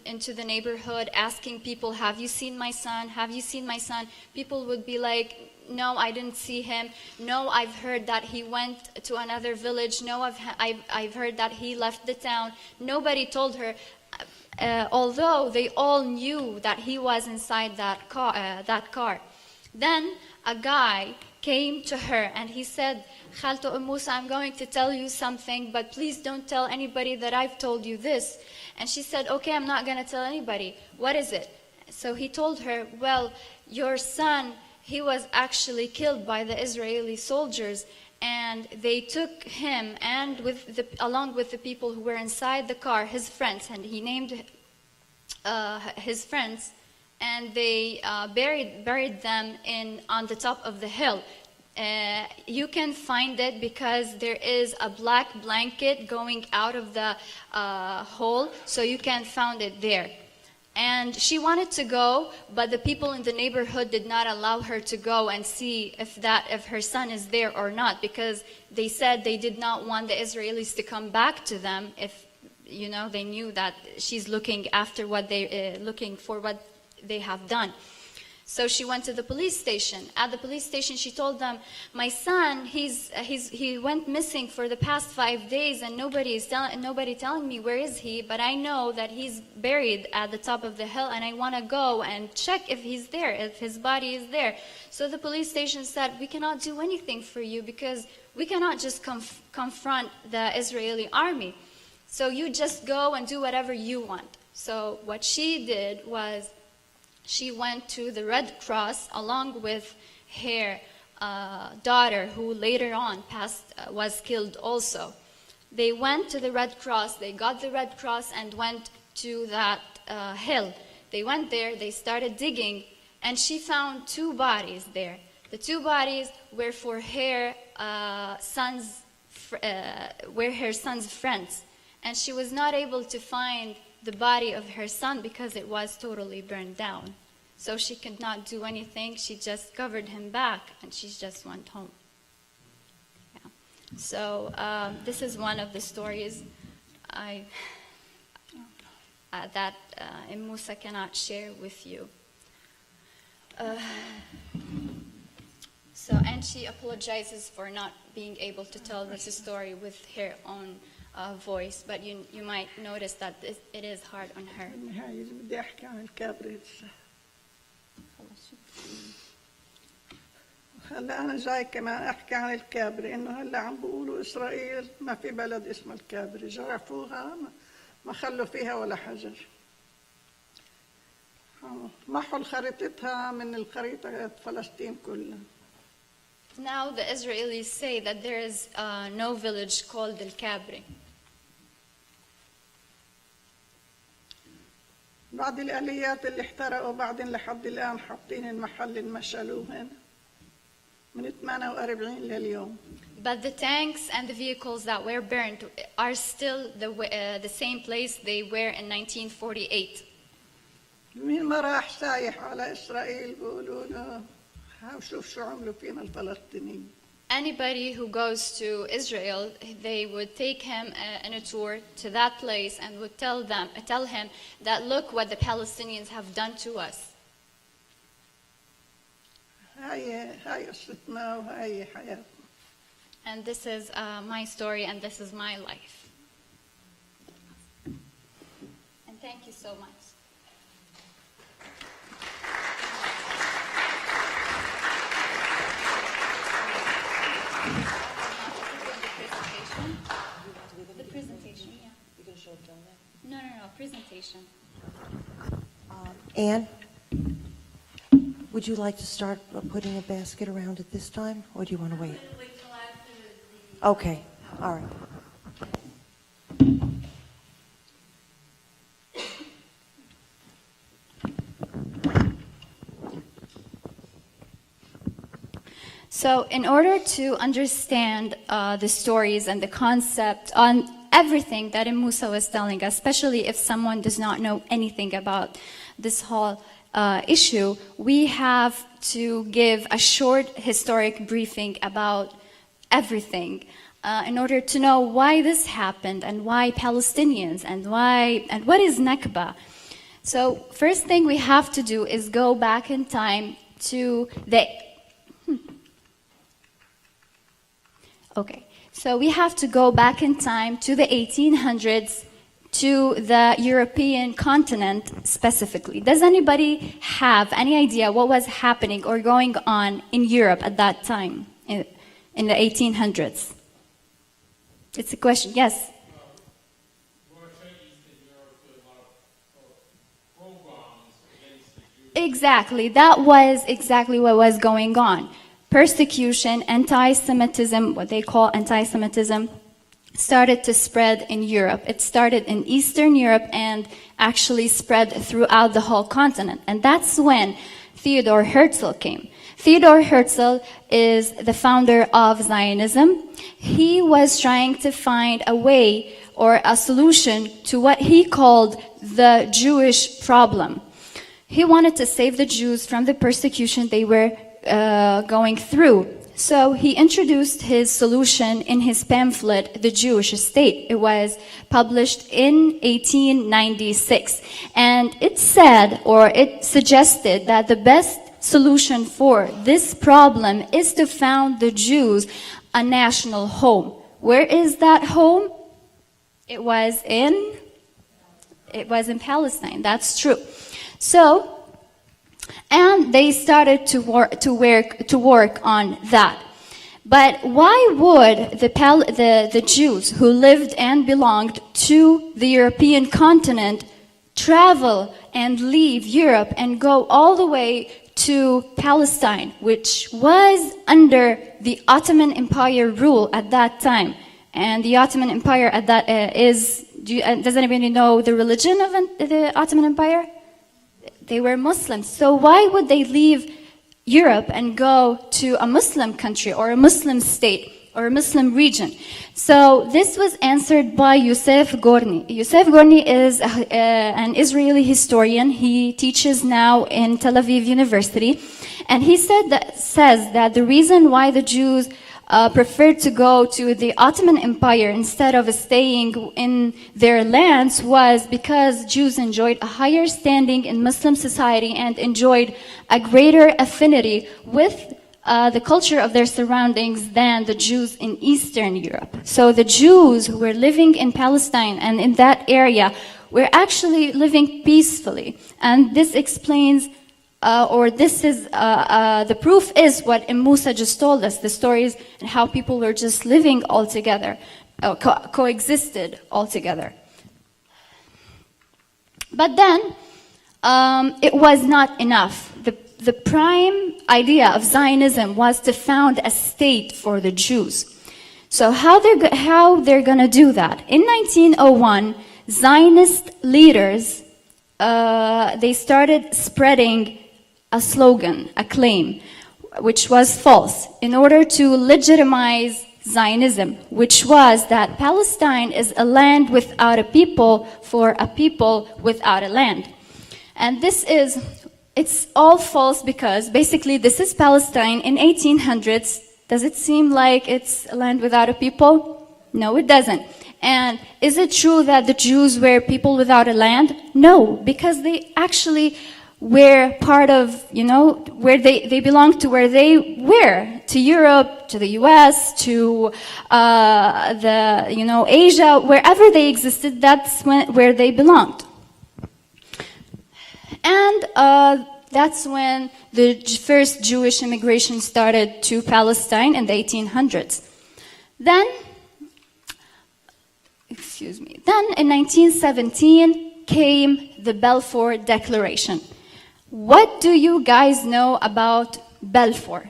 into the neighborhood asking people, have you seen my son? Have you seen my son? People would be like, no, I didn't see him. No, I've heard that he went to another village. No, I've heard that he left the town. Nobody told her, although they all knew that he was inside that car. Then a guy came to her and he said, Khalto Musa, I'm going to tell you something, but please don't tell anybody that I've told you this. And she said, okay, I'm not going to tell anybody. What is it? So he told her, well, your son, he was actually killed by the Israeli soldiers, and they took him and along with the people who were inside the car, his friends, and he named his friends, and they buried them on the top of the hill. You can find it because there is a black blanket going out of the hole, so you can find it there. And she wanted to go, but the people in the neighborhood did not allow her to go and see if her son is there or not, because they said they did not want the Israelis to come back to them if, you know, they knew that she's looking after what looking for what they have done. So she went to the police station. At the police station, she told them, my son, he went missing for the past 5 days, and nobody telling me where is he, but I know that he's buried at the top of the hill, and I want to go and check if he's there, if his body is there. So the police station said, we cannot do anything for you because we cannot just confront the Israeli army. So you just go and do whatever you want. So what she did was, she went to the Red Cross along with her daughter, who later on was killed also. They went to the Red Cross, they got the Red Cross and went to that hill. They went there, they started digging, and she found 2 bodies there. The 2 bodies were for her son's friends, and she was not able to find the body of her son because it was totally burned down. So she could not do anything. She just covered him back, and she just went home. Yeah. So this is one of the stories that Musa cannot share with you. And she apologizes for not being able to tell this story with her own voice, but you might notice that it is hard on her. بدي أحكي عن الكابري. هلا أنا جاي كمان أحكي عن الكابري، إنه هلا عم بيقولوا إسرائيل ما في بلد اسمه الكابري، جرفوها ما خلوا فيها ولا حجر. محوا خريطتها من الخريطة فلسطين كلها. Now the Israelis say that there is no village called al-Kabri. بعض الآليات اللي احترقوا بعدين لحد الآن حاطين المحل المشلوهن من 48 لليوم. But the tanks and the vehicles that were burned are still the same place they were in 1948. مين ما راح سايح على إسرائيل بيقولوا له شوف شو عملوا فينا الفلسطينيين. Anybody who goes to Israel, they would take him on a tour to that place and would tell him that look what the Palestinians have done to us. هاي قصتنا وهاي حياتنا. And this is my story and this is my life. And thank you so much. The presentation, yeah. You can show it down there? No, presentation. Anne, would you like to start putting a basket around it this time, or do you want to wait? Okay, all right. So in order to understand the stories and the concept on everything that Musa was telling us, especially if someone does not know anything about this whole issue, we have to give a short historic briefing about everything in order to know why this happened and why Palestinians and what is Nakba. So first thing we have to do is go back in time to the Okay, so we have to go back in time to the 1800s, to the European continent specifically. Does anybody have any idea what was happening or going on in Europe at that time, in the 1800s? It's a question, yes? Exactly, that was exactly what was going on. Persecution, anti-Semitism, what they call anti-Semitism, started to spread in Europe. It started in Eastern Europe and actually spread throughout the whole continent. And that's when Theodor Herzl came. Theodor Herzl is the founder of Zionism. He was trying to find a way or a solution to what he called the Jewish problem. He wanted to save the Jews from the persecution they were going through. So he introduced his solution in his pamphlet, The Jewish State. It was published in 1896. And it said, or it suggested, that the best solution for this problem is to found the Jews a national home. Where is that home? It was in Palestine. That's true. So, and they started to work on that. But why would the Jews who lived and belonged to the European continent travel and leave Europe and go all the way to Palestine, which was under the Ottoman Empire rule at that time? And the Ottoman Empire at that does anybody know the religion of the Ottoman Empire? They were Muslims. So why would they leave Europe and go to a Muslim country or a Muslim state or a Muslim region? So this was answered by Yosef Gorny. Yosef Gorny is an Israeli historian. He teaches now in Tel Aviv University. And he says that the reason why the Jews preferred to go to the Ottoman Empire instead of staying in their lands was because Jews enjoyed a higher standing in Muslim society and enjoyed a greater affinity with the culture of their surroundings than the Jews in Eastern Europe. So the Jews who were living in Palestine and in that area were actually living peacefully. And this explains the proof is what Musa just told us, the stories and how people were just living all together, coexisted all together. But then, it was not enough. The prime idea of Zionism was to found a state for the Jews. So how they're going to do that? In 1901, Zionist leaders, they started spreading a slogan, a claim, which was false, in order to legitimize Zionism, which was that Palestine is a land without a people for a people without a land. And it's all false because basically this is Palestine in 1800s. Does it seem like it's a land without a people? No, it doesn't. And is it true that the Jews were people without a land? No, because they actually were part of, where they belonged to where they were, to Europe, to the US, to Asia, wherever they existed, that's where they belonged. And that's when the first Jewish immigration started to Palestine in the 1800s. Then in 1917 came the Balfour Declaration. What do you guys know about Balfour?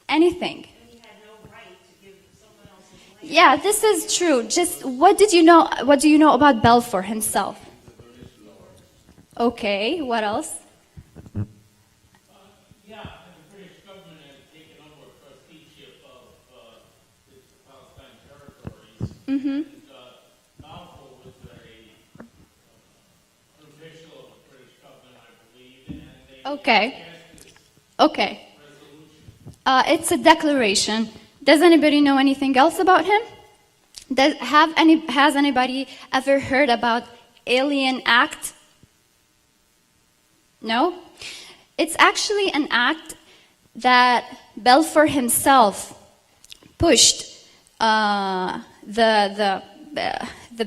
Anything? He had no right to give someone else's land. Yeah, this is true. Just what do you know about Balfour himself? Okay, what else? The British government had taken over trusteeship of the Palestine territories. Mm-hmm. Balfour was an official of the British government, I believe, and they Okay. passed this Okay. resolution. It's a declaration. Does anybody know anything else about him? Has anybody ever heard about Alien Act? No? It's actually an act that Balfour himself pushed the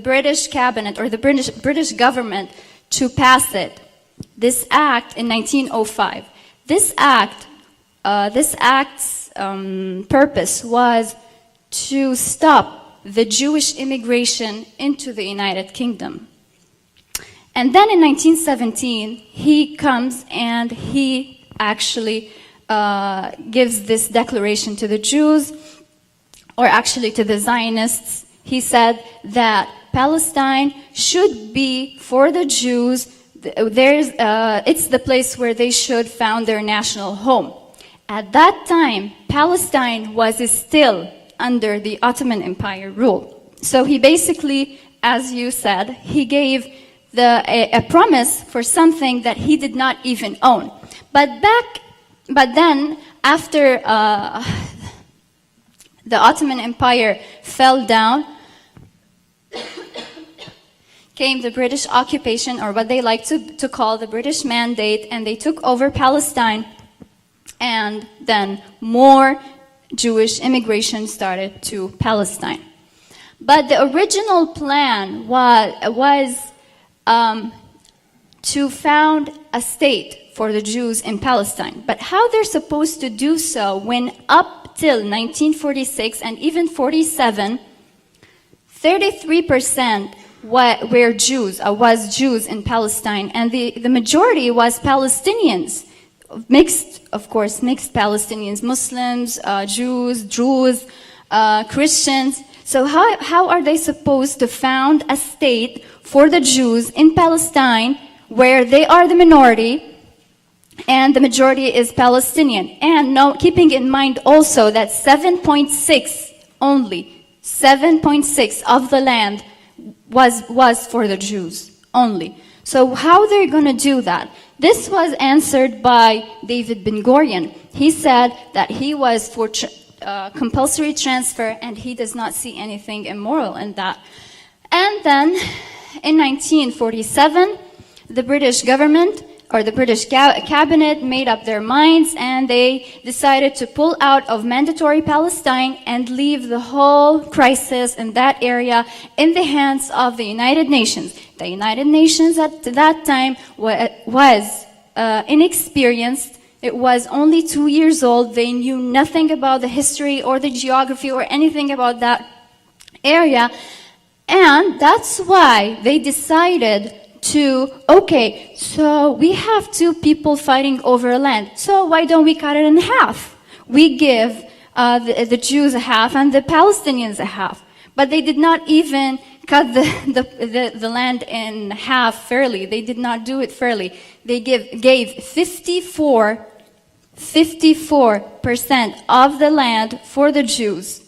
British cabinet or the British government to pass it. This act in 1905. This act's purpose was to stop the Jewish immigration into the United Kingdom. And then in 1917, he comes and he actually gives this declaration to the Jews, or actually to the Zionists. He said that Palestine should be for the Jews it's the place where they should found their national home. At that time, Palestine was still under the Ottoman Empire rule. So he basically, as you said, he gave a promise for something that he did not even own. But then, after the Ottoman Empire fell down, came the British occupation, or what they like to call the British Mandate, and they took over Palestine, and then more Jewish immigration started to Palestine. But the original plan was to found a state for the Jews in Palestine. But how they're supposed to do so when up till 1946 and even 47, 33% were Jews, was Jews in Palestine, and the majority was Palestinians. Mixed, of course, mixed Palestinians, Muslims, Jews, Druze, Christians. So how are they supposed to found a state for the Jews in Palestine where they are the minority and the majority is Palestinian? And keeping in mind also that 7.6 of the land was for the Jews only. So how they're going to do that? This was answered by David Ben-Gurion. He said that he was for compulsory transfer, and he does not see anything immoral in that. And then in 1947, the British government or the British cabinet made up their minds, and they decided to pull out of mandatory Palestine and leave the whole crisis in that area in the hands of the United Nations. The United Nations at that time was inexperienced. It was only 2 years old. They knew nothing about the history or the geography or anything about that area. And that's why they decided okay, so we have two people fighting over land. So why don't we cut it in half? We give the Jews a half and the Palestinians a half. But they did not even cut the land in half fairly. They did not do it fairly. They gave 54% of the land for the Jews,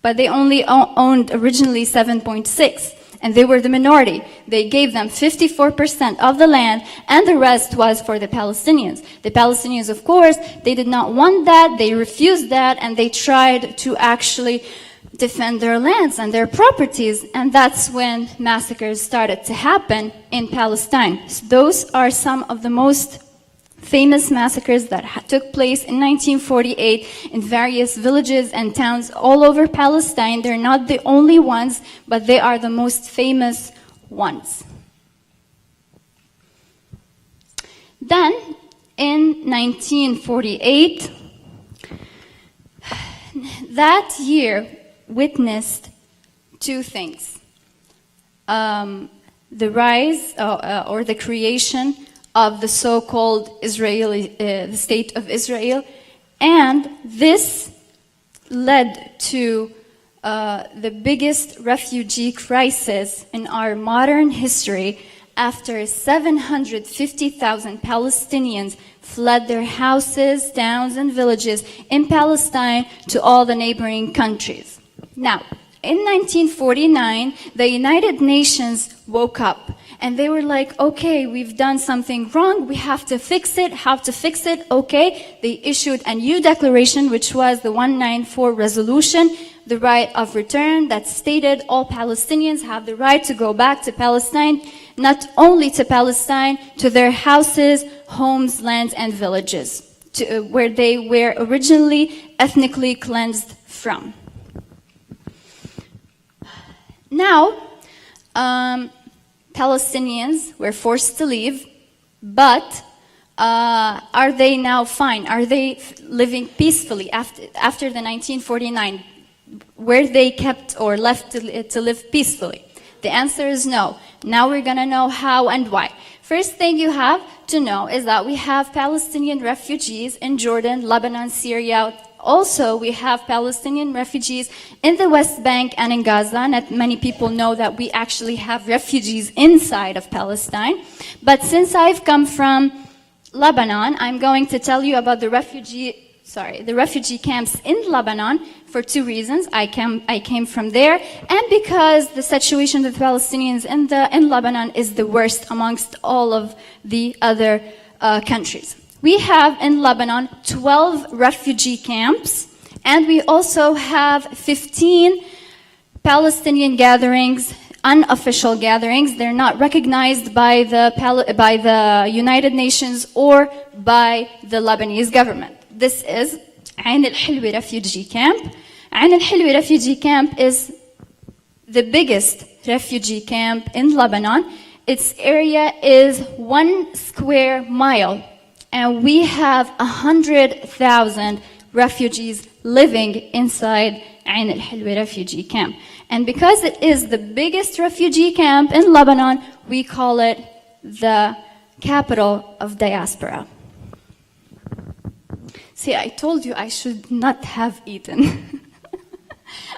but they only owned originally 7.6%. And they were the minority. They gave them 54% of the land, and the rest was for the Palestinians. The Palestinians, of course, they did not want that. They refused that, and they tried to actually defend their lands and their properties. And that's when massacres started to happen in Palestine. So those are some of the most famous massacres that took place in 1948 in various villages and towns all over Palestine. They're not the only ones, but they are the most famous ones. Then, in 1948, that year witnessed two things. The rise or the creation of the so-called the state of Israel, and this led to the biggest refugee crisis in our modern history, after 750,000 Palestinians fled their houses, towns, and villages in Palestine to all the neighboring countries. Now, in 1949, the United Nations woke up, and they were like, okay, we've done something wrong, we have to fix it. How to fix it? Okay, they issued a new declaration, which was the 194 resolution, the right of return, that stated all Palestinians have the right to go back to Palestine, not only to Palestine, to their houses, homes, lands, and villages, where they were originally ethnically cleansed from. Now, Palestinians were forced to leave, but are they now fine? Are they living peacefully after the 1949? Were they kept or left to live peacefully? The answer is no. Now we're going to know how and why. First thing you have to know is that we have Palestinian refugees in Jordan, Lebanon, Syria, Also, we have Palestinian refugees in the West Bank and in Gaza. Not many people know that we actually have refugees inside of Palestine. But since I've come from Lebanon, I'm going to tell you about the refugee camps in Lebanon for two reasons. I came from there, and because the situation of the Palestinians in Lebanon is the worst amongst all of the other countries. We have in Lebanon 12 refugee camps, and we also have 15 Palestinian gatherings, unofficial gatherings. They're not recognized by the United Nations or by the Lebanese government. This is Ain al-Hilwi refugee camp. Ain al-Hilwi refugee camp is the biggest refugee camp in Lebanon. Its area is 1 square mile. And we have 100,000 refugees living inside Ain al-Hilwi refugee camp. And because it is the biggest refugee camp in Lebanon, we call it the capital of diaspora. See, I told you I should not have eaten.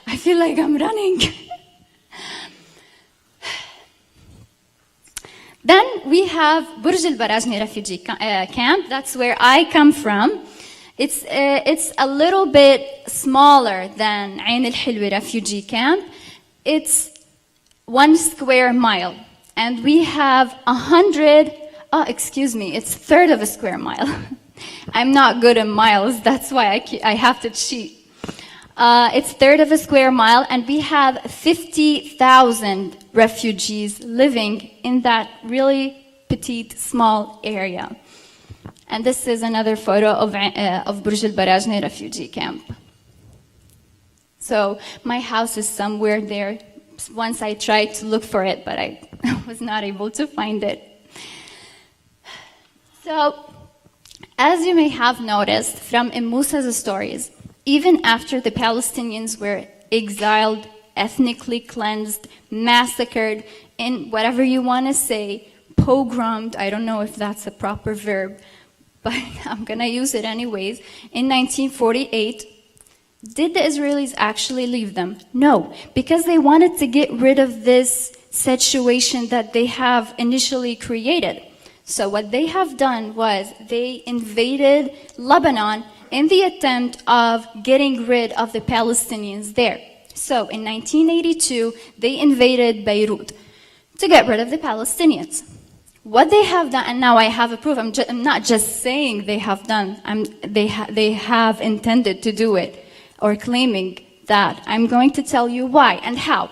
I feel like I'm running. Then we have Burj al-Barajni refugee camp. That's where I come from. It's a little bit smaller than Ain al-Hilwi refugee camp. It's 1 square mile. And we have 100, it's a third of a square mile. I'm not good in miles, that's why I have to cheat. It's third of a square mile, and we have 50,000 refugees living in that really petite, small area. And this is another photo of Burj al-Barajni refugee camp. So my house is somewhere there. Once I tried to look for it, but I was not able to find it. So, as you may have noticed from Musa's stories, even after the Palestinians were exiled, ethnically cleansed, massacred, in whatever you want to say, pogromed, I don't know if that's a proper verb, but I'm going to use it anyways, in 1948, did the Israelis actually leave them? No, because they wanted to get rid of this situation that they have initially created. So what they have done was they invaded Lebanon in the attempt of getting rid of the Palestinians there. So in 1982, they invaded Beirut to get rid of the Palestinians. What they have done, and now I have a proof, I'm not just saying they have done, they have intended to do it, or claiming that. I'm going to tell you why and how.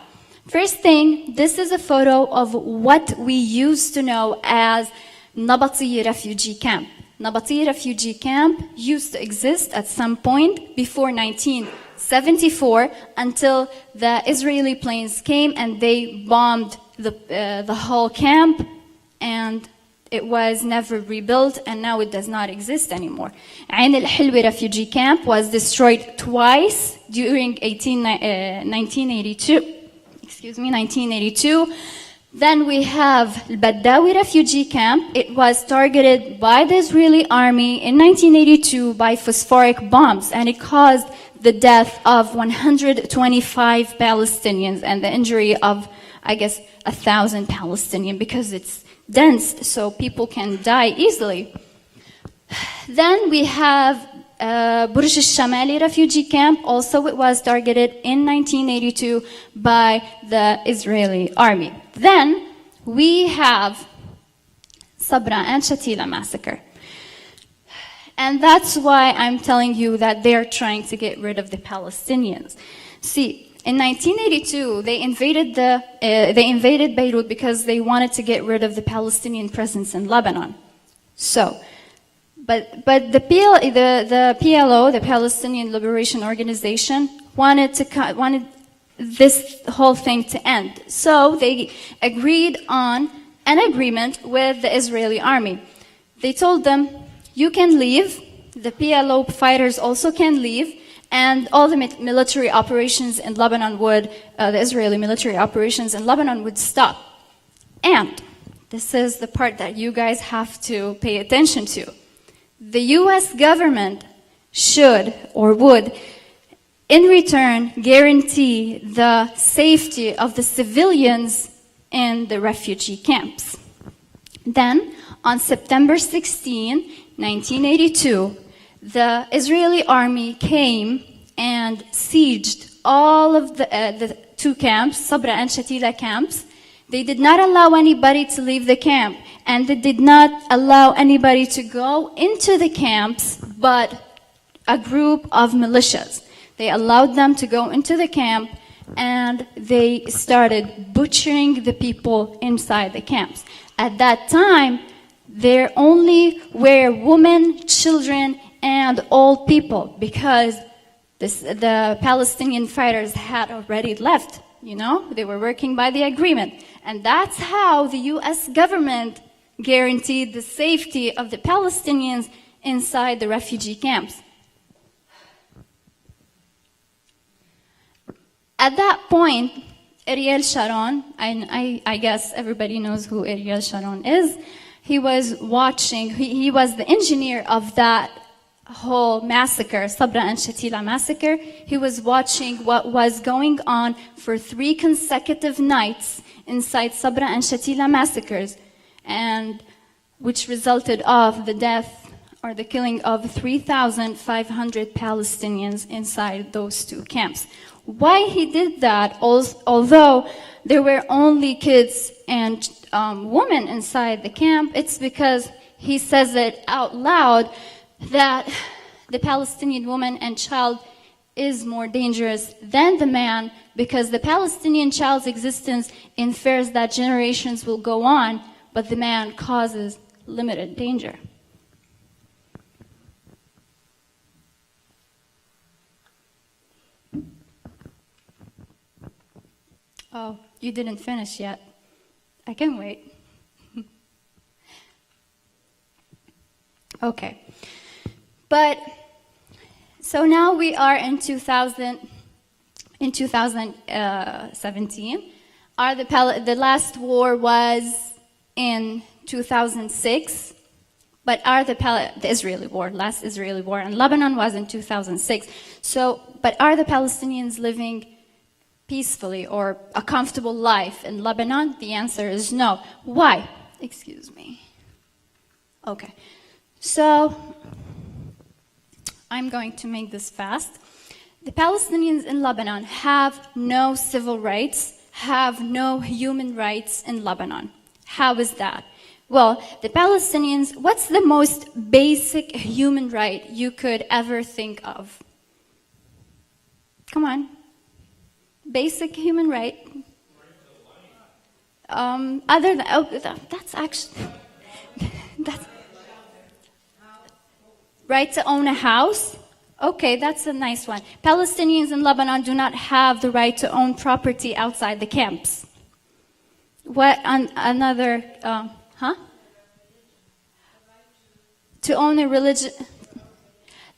First thing, this is a photo of what we used to know as Nabatiya refugee camp. Nabatiya refugee camp used to exist at some point before 1974 until the Israeli planes came and they bombed the whole camp, and it was never rebuilt, and now it does not exist anymore. Ain al-Hilwi refugee camp was destroyed twice during 1982. Then we have al-Baddawi refugee camp. It was targeted by the Israeli army in 1982 by phosphoric bombs, and it caused the death of 125 Palestinians and the injury of, I guess, 1,000 Palestinians, because it's dense, so people can die easily. Then we have Burj al-Shamali refugee camp. Also, it was targeted in 1982 by the Israeli army. Then we have Sabra and Shatila massacre. And that's why I'm telling you that they're trying to get rid of the Palestinians. See, in 1982, they invaded Beirut because they wanted to get rid of the Palestinian presence in Lebanon. So, but the PLO, the Palestinian Liberation Organization, wanted this whole thing to end. So they agreed on an agreement with the Israeli army. They told them, you can leave, the PLO fighters also can leave, and all the military operations in Lebanon would, the Israeli military operations in Lebanon would stop. And this is the part that you guys have to pay attention to. The US government should or would, in return, guarantee the safety of the civilians in the refugee camps. Then, on September 16, 1982, the Israeli army came and sieged all of the two camps, Sabra and Shatila camps. They did not allow anybody to leave the camp, and they did not allow anybody to go into the camps but a group of militias. They allowed them to go into the camp, and they started butchering the people inside the camps. At that time, there only were women, children, and old people, because the Palestinian fighters had already left. You know, they were working by the agreement. And that's how the US government guaranteed the safety of the Palestinians inside the refugee camps. At that point, Ariel Sharon, I guess everybody knows who Ariel Sharon is, he was watching, he was the engineer of that whole massacre, Sabra and Shatila massacre. He was watching what was going on for 3 consecutive nights inside Sabra and Shatila massacres, and which resulted of the death or the killing of 3,500 Palestinians inside those 2 camps. Why he did that, although there were only kids and women inside the camp, it's because he says it out loud that the Palestinian woman and child is more dangerous than the man, because the Palestinian child's existence infers that generations will go on, but the man causes limited danger. Oh, you didn't finish yet. I can wait. Okay. But, so now we are in 2017. The last war was in 2006, but the Israeli war, last Israeli war, and Lebanon was in 2006. So, but are the Palestinians living peacefully or a comfortable life in Lebanon? The answer is no. Why? Excuse me. Okay. So, I'm going to make this fast. The Palestinians in Lebanon have no civil rights, have no human rights in Lebanon. How is that? Well, the Palestinians, what's the most basic human right you could ever think of? Come on. Basic human right. Other than, that's actually, that's, right to own a house? Okay, that's a nice one. Palestinians in Lebanon do not have the right to own property outside the camps. What another, To own a religion.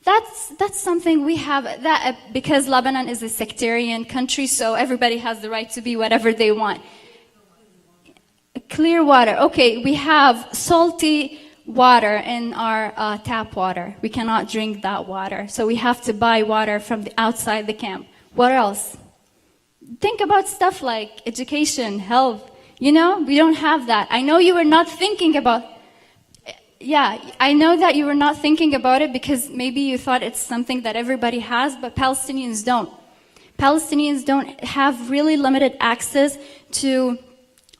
That's something we have, that because Lebanon is a sectarian country, so everybody has the right to be whatever they want. Clear water. Okay, we have salty water in our tap water. We cannot drink that water, so we have to buy water from the outside the camp. What else? Think about stuff like education, health. You know, we don't have that. I know you were not thinking about. Yeah, I know that you were not thinking about it because maybe you thought it's something that everybody has, but Palestinians don't. Palestinians don't have really limited access to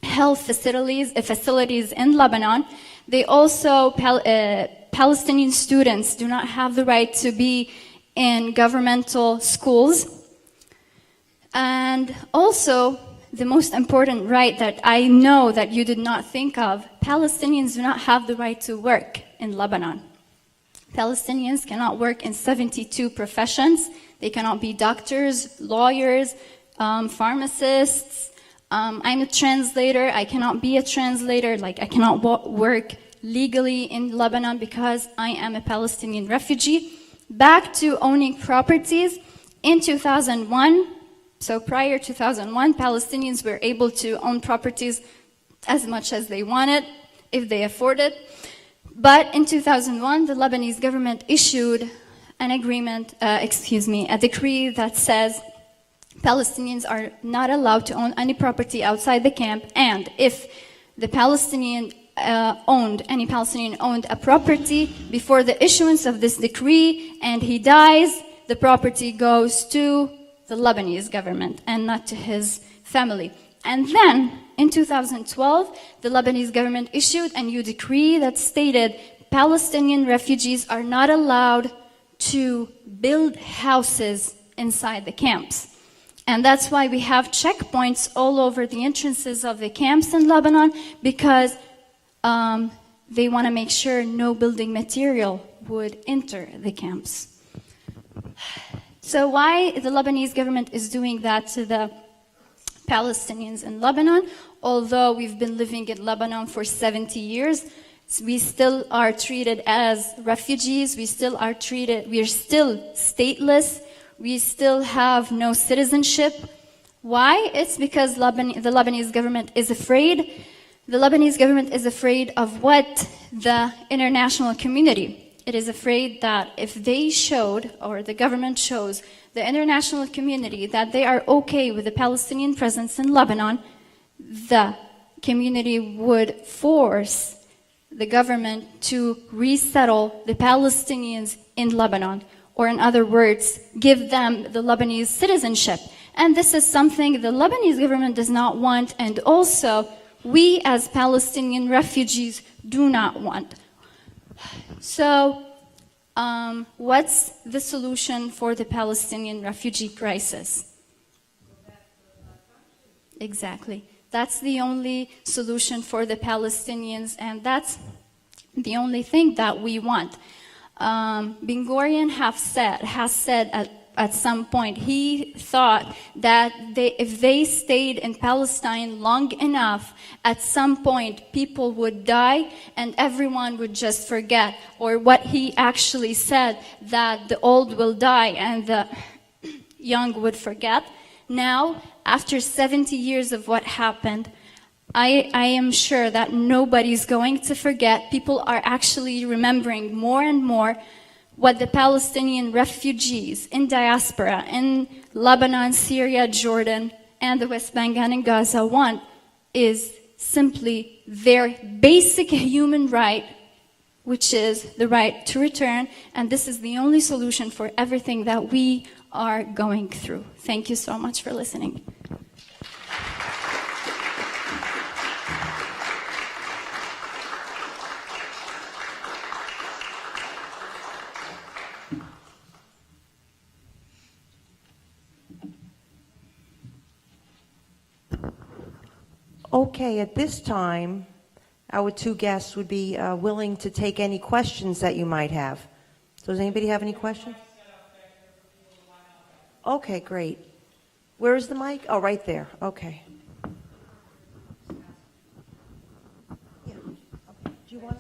health facilities in Lebanon. They also, Palestinian students do not have the right to be in governmental schools. And also, the most important right that I know that you did not think of, Palestinians do not have the right to work in Lebanon. Palestinians cannot work in 72 professions. They cannot be doctors, lawyers, pharmacists. I'm a translator. I cannot be a translator. Like, I cannot work legally in Lebanon because I am a Palestinian refugee. Back to owning properties. In 2001, so prior to 2001, Palestinians were able to own properties as much as they wanted, if they afforded. But in 2001, the Lebanese government issued an agreement, a decree that says Palestinians are not allowed to own any property outside the camp, and if the any Palestinian owned a property before the issuance of this decree and he dies, the property goes to the Lebanese government and not to his family. And then in 2012, the Lebanese government issued a new decree that stated Palestinian refugees are not allowed to build houses inside the camps. And that's why we have checkpoints all over the entrances of the camps in Lebanon, because they want to make sure no building material would enter the camps. So why the Lebanese government is doing that to the Palestinians in Lebanon? Although we've been living in Lebanon for 70 years, we still are treated as refugees, we are still stateless, we still have no citizenship. Why? It's because the Lebanese government is afraid. The Lebanese government is afraid of what the international community. It is afraid that if they showed, or the government shows, the international community that they are okay with the Palestinian presence in Lebanon, the community would force the government to resettle the Palestinians in Lebanon, or in other words, give them the Lebanese citizenship. And this is something the Lebanese government does not want, and also we as Palestinian refugees do not want. So, what's the solution for the Palestinian refugee crisis? Exactly. That's the only solution for the Palestinians, and that's the only thing that we want. Ben Gurion has said at some point, he thought that if they stayed in Palestine long enough, at some point people would die and everyone would just forget. Or what he actually said, that the old will die and the young would forget. Now, after 70 years of what happened, I am sure that nobody's going to forget. People are actually remembering more and more what the Palestinian refugees in diaspora in Lebanon, Syria, Jordan, and the West Bank and in Gaza want is simply their basic human right, which is the right to return. And this is the only solution for everything that we are going through. Thank you so much for listening. Okay, at this time, our two guests would be willing to take any questions that you might have. So does anybody have any questions? Okay, great. Where is the mic? Oh, right there. Okay. Yeah. Do you want?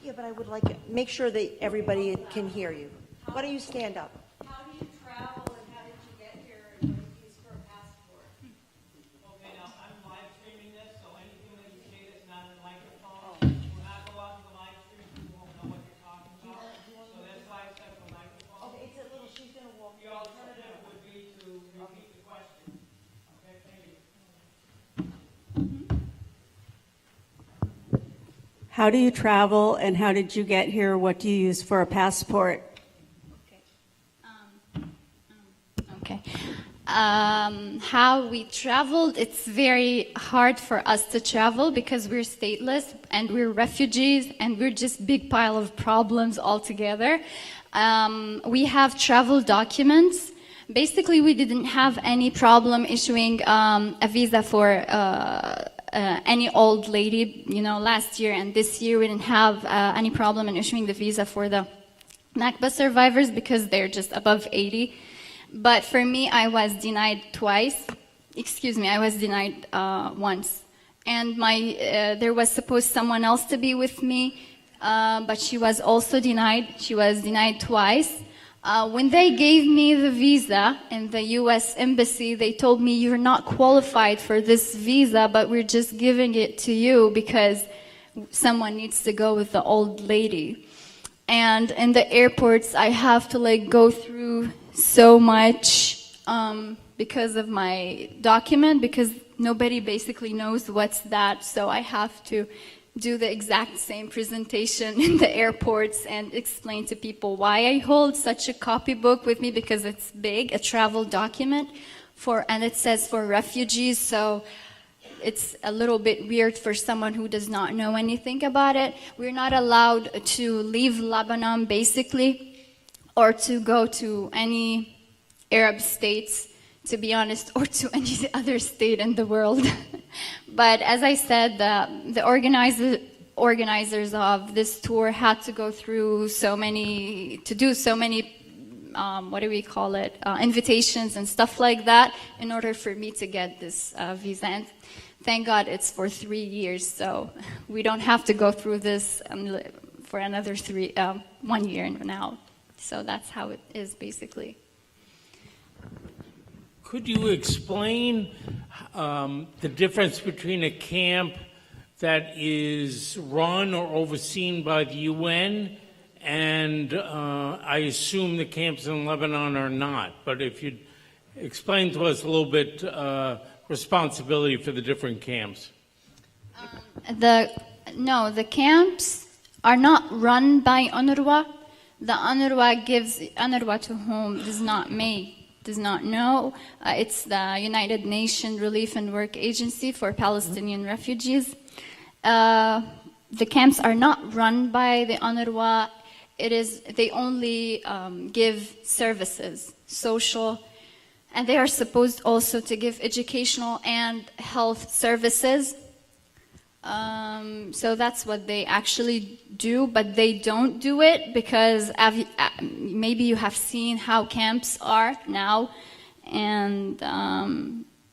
Yeah, but I would like to make sure that everybody can hear you. Why don't you stand up? How do you travel and how did you get here and what do you use for a passport? Okay, now I'm live streaming this, so anything that you say that's not in the microphone will not go out to the live stream. People won't know what you're talking about. So that's why I set the microphone. Okay, it's a little, she's going to walk. The alternative would be to repeat the question. Okay, thank you. How do you travel and how did you get here? What do you use for a passport? Okay. How we traveled, it's very hard for us to travel because we're stateless and we're refugees and we're just big pile of problems altogether. We have travel documents. Basically, we didn't have any problem issuing a visa for any old lady. You know, last year and this year we didn't have any problem in issuing the visa for the Nakba survivors because they're just above 80. But for me, I was denied twice. Excuse me, I was denied once. And there was supposed someone else to be with me, but she was also denied. She was denied twice. When they gave me the visa in the U.S. Embassy, they told me, you're not qualified for this visa, but we're just giving it to you because someone needs to go with the old lady. And in the airports, I have to like go through so much because of my document, because nobody basically knows what's that. So I have to do the exact same presentation in the airports and explain to people why I hold such a copybook with me, because it's big, a travel document and it says for refugees. So it's a little bit weird for someone who does not know anything about it. We're not allowed to leave Lebanon, basically, or to go to any Arab states, to be honest, or to any other state in the world. But as I said, the organizers of this tour had to go through what do we call it, invitations and stuff like that in order for me to get this visa. And thank God it's for 3 years, so we don't have to go through this for another 1 year now. So that's how it is, basically. Could you explain the difference between a camp that is run or overseen by the UN and I assume the camps in Lebanon are not, but if you'd explain to us a little bit responsibility for the different camps. The camps are not run by UNRWA. The UNRWA gives UNRWA to whom does not know. It's the United Nations Relief and Work Agency for Palestinian refugees. The camps are not run by the UNRWA. They only give services, social, and they are supposed also to give educational and health services. So that's what they actually do, but they don't do it because maybe you have seen how camps are now, and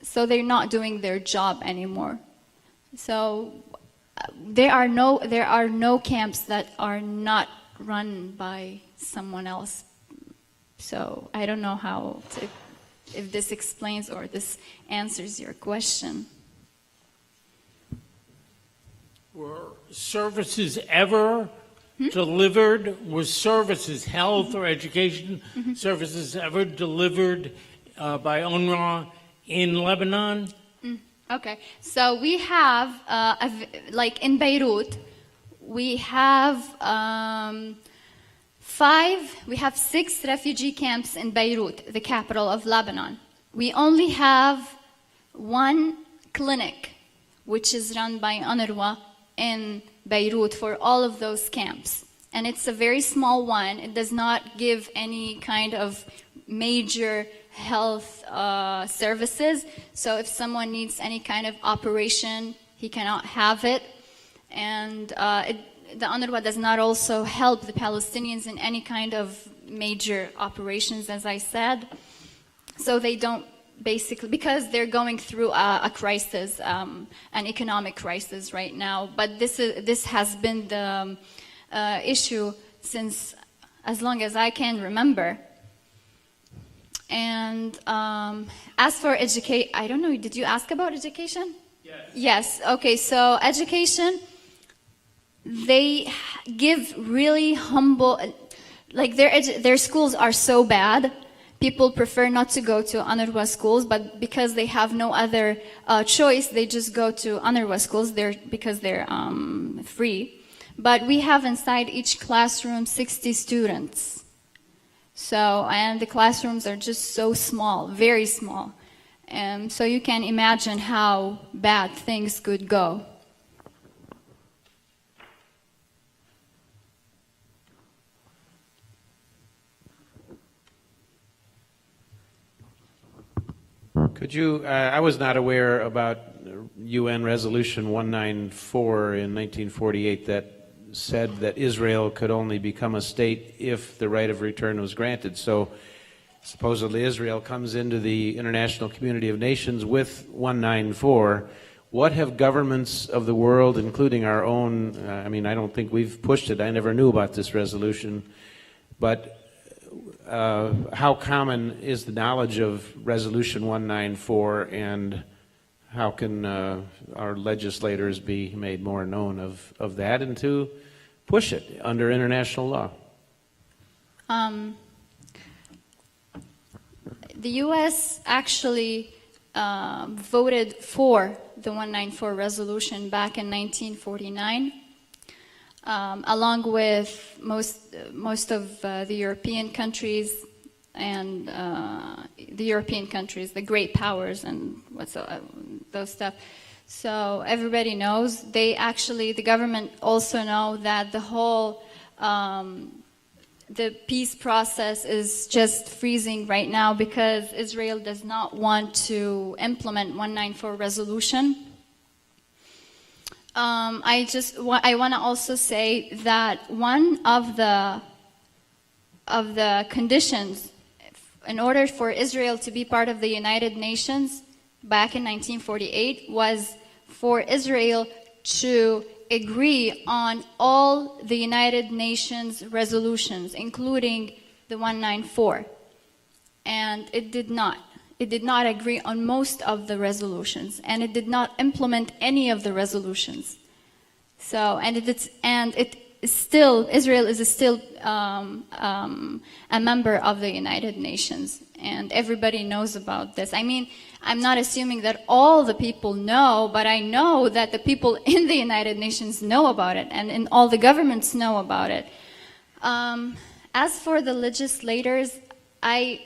so they're not doing their job anymore. So there are no camps that are not run by someone else. So I don't know if this explains or this answers your question. Were services ever delivered? Were services, health or education services ever delivered by UNRWA in Lebanon? Okay, so we have, like in Beirut, we have 6 refugee camps in Beirut, the capital of Lebanon. We only have 1 clinic, which is run by UNRWA in Beirut for all of those camps. And it's a very small one. It does not give any kind of major health services. So if someone needs any kind of operation, he cannot have it. And the UNRWA does not also help the Palestinians in any kind of major operations, as I said. So they don't basically, because they're going through a crisis, an economic crisis right now. But this has been the issue since as long as I can remember. And as for education, I don't know, did you ask about education? Yes. Yes, okay, so education, they give really humble, like their schools are so bad. People prefer not to go to UNRWA schools, but because they have no other choice, they just go to UNRWA schools because they're free. But we have inside each classroom 60 students. So, and the classrooms are just so small, very small. So you can imagine how bad things could go. Could you, I was not aware about UN Resolution 194 in 1948 that said that Israel could only become a state if the right of return was granted. So supposedly Israel comes into the international community of nations with 194. What have governments of the world, including our own, I mean, I don't think we've pushed it. I never knew about this resolution. But how common is the knowledge of Resolution 194, and how can our legislators be made more known of that and to push it under international law? The U.S. actually voted for the 194 resolution back in 1949, along with most of the European countries and the great powers and those stuff. So everybody knows. The government also know that the whole the peace process is just freezing right now because Israel does not want to implement 194 resolution. I want to also say that one of the conditions in order for Israel to be part of the United Nations back in 1948 was for Israel to agree on all the United Nations resolutions, including the 194. And it did not. It did not agree on most of the resolutions, and it did not implement any of the resolutions. So, Israel is still a member of the United Nations, and everybody knows about this. I mean, I'm not assuming that all the people know, but I know that the people in the United Nations know about it, and all the governments know about it. As for the legislators, I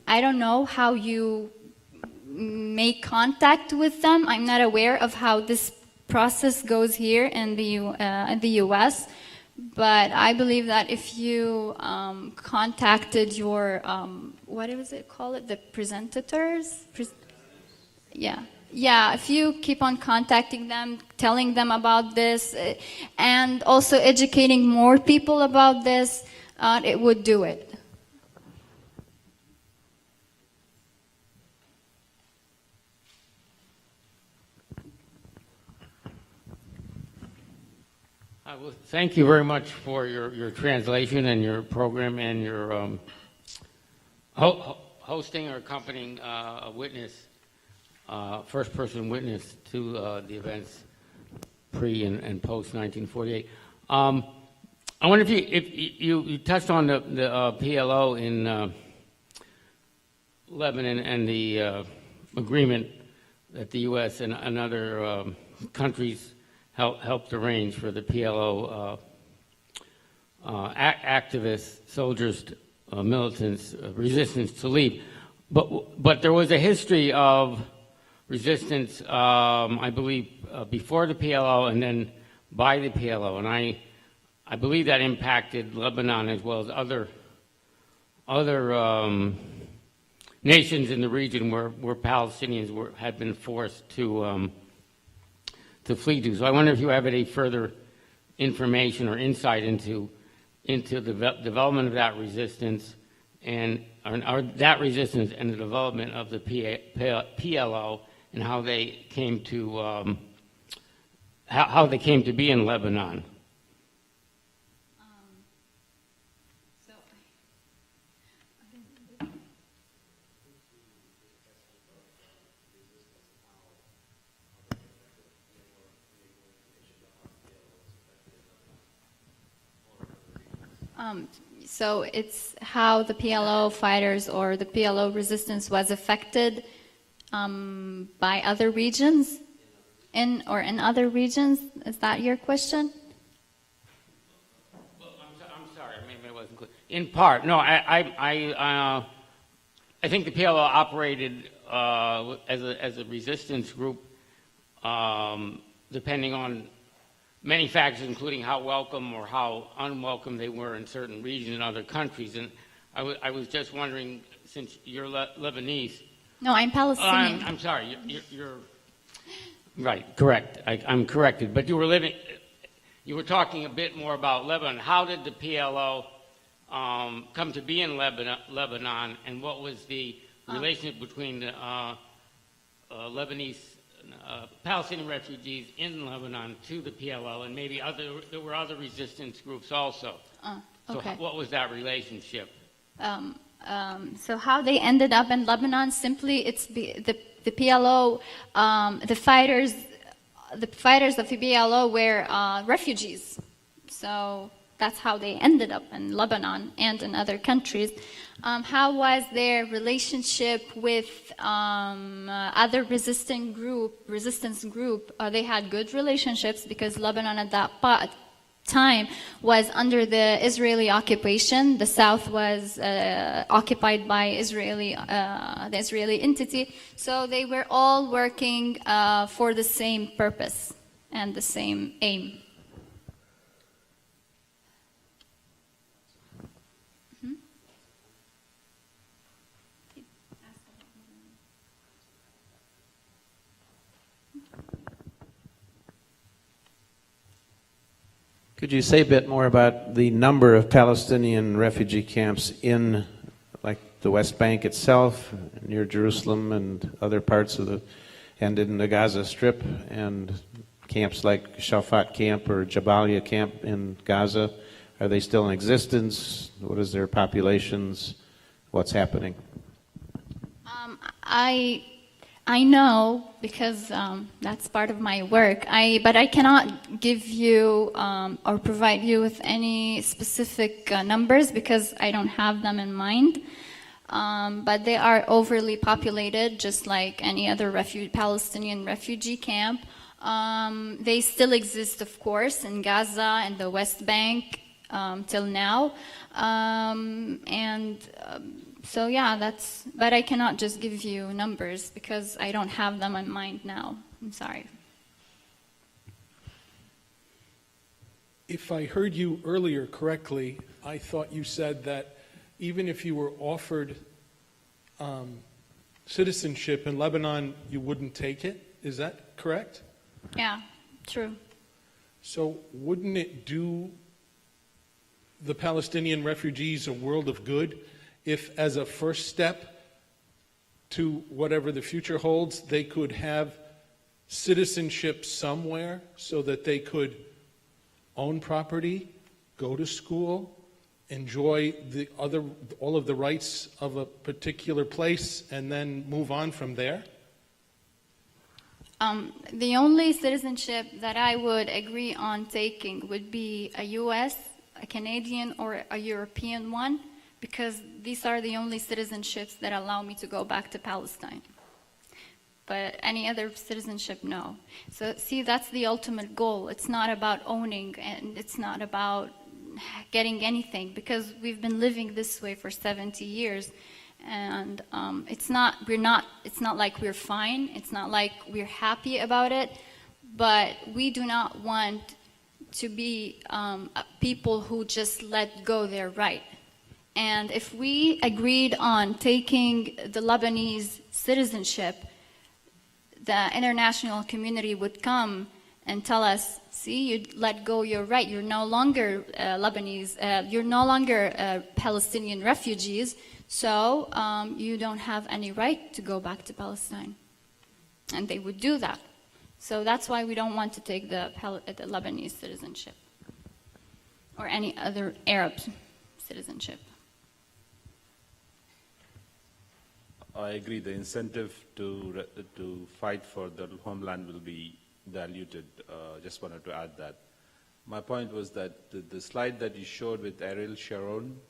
don't know how you make contact with them. I'm not aware of how this process goes here in the U.S., but I believe that if you contacted your, what was it called? The presentators? Yeah, if you keep on contacting them, telling them about this, and also educating more people about this, it would do it. Well, thank you very much for your translation and your program and your hosting or accompanying a witness, first-person witness to the events pre and post 1948. I wonder if you touched on the PLO in Lebanon and the agreement that the U.S. and other countries helped arrange for the PLO activists, soldiers, militants, resistance to leave. But there was a history of resistance, I believe, before the PLO and then by the PLO. And I believe that impacted Lebanon as well as other nations in the region where Palestinians had been forced to flee to. So I wonder if you have any further information or insight into the development of that resistance and that resistance and the development of the PLO and how they came to be in Lebanon. So it's how the PLO fighters or the PLO resistance was affected by other regions, in other regions. Is that your question? Well, I'm sorry, maybe I wasn't clear. In part, no. I think the PLO operated as a resistance group, depending on many factors, including how welcome or how unwelcome they were in certain regions and other countries. And I was just wondering, since you're Lebanese. No, I'm Palestinian. I'm sorry, you're right, correct. I'm corrected. But you were talking a bit more about Lebanon. How did the PLO come to be in Lebanon, and what was the relationship between the Lebanese Palestinian refugees in Lebanon to the PLO, and maybe there were other resistance groups also. Okay. So what was that relationship? So how they ended up in Lebanon? Simply, it's the PLO, the fighters of the PLO were refugees. So that's how they ended up in Lebanon and in other countries. How was their relationship with other resistance group? They had good relationships because Lebanon at that time was under the Israeli occupation. The south was occupied by the Israeli entity. So they were all working for the same purpose and the same aim. Could you say a bit more about the number of Palestinian refugee camps in, like, the West Bank itself, near Jerusalem and other parts of and in the Gaza Strip, and camps like Shafat Camp or Jabalia Camp in Gaza? Are they still in existence? What is their populations? What's happening? I know because that's part of my work. But I cannot give you or provide you with any specific numbers because I don't have them in mind. But they are overly populated, just like any other Palestinian refugee camp. They still exist, of course, in Gaza and the West Bank till now. So yeah, but I cannot just give you numbers because I don't have them in mind now. I'm sorry. If I heard you earlier correctly, I thought you said that even if you were offered citizenship in Lebanon, you wouldn't take it. Is that correct? Yeah, true. So wouldn't it do the Palestinian refugees a world of good if, as a first step to whatever the future holds, they could have citizenship somewhere so that they could own property, go to school, enjoy all of the rights of a particular place, and then move on from there? The only citizenship that I would agree on taking would be a US, a Canadian, or a European one, because these are the only citizenships that allow me to go back to Palestine. But any other citizenship, no. So see, that's the ultimate goal. It's not about owning, and it's not about getting anything, because we've been living this way for 70 years. And it's not like we're fine. It's not like we're happy about it. But we do not want to be people who just let go their right. And if we agreed on taking the Lebanese citizenship, the international community would come and tell us, see, you let go your right. You're no longer Lebanese. You're no longer Palestinian refugees. So you don't have any right to go back to Palestine. And they would do that. So that's why we don't want to take the Lebanese citizenship or any other Arab citizenship. I agree. The incentive to fight for the homeland will be diluted. Just wanted to add that. My point was that the slide that you showed with Ariel Sharon,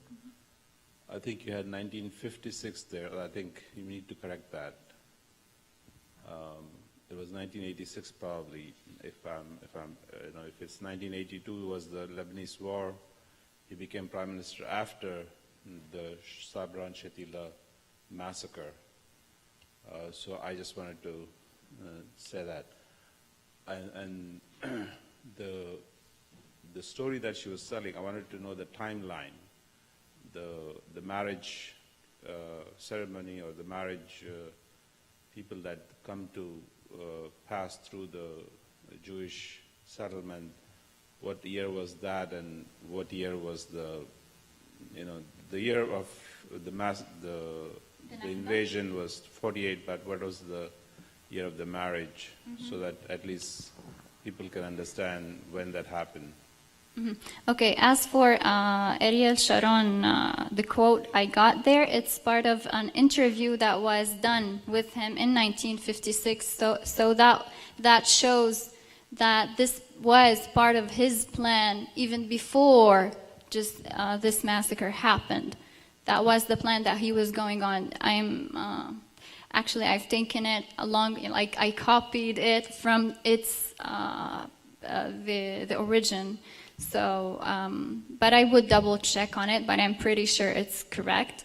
I think you had 1956 there. I think you need to correct that. It was 1986 probably. If it's 1982 was the Lebanese war. He became prime minister after the Sabra and Shatila massacre. So I just wanted to say that. And the story that she was telling, I wanted to know the timeline, the marriage ceremony or the marriage people that come to pass through the Jewish settlement. What year was that, and what year was the year of the invasion was 48, but what was the year of the marriage, so that at least people can understand when that happened. Okay, as for Ariel Sharon, the quote I got there, it's part of an interview that was done with him in 1956. So that shows that this was part of his plan even before just this massacre happened. That was the plan that he was going on. Actually, I've taken it along, like I copied it from its the origin. So, but I would double check on it, but I'm pretty sure it's correct.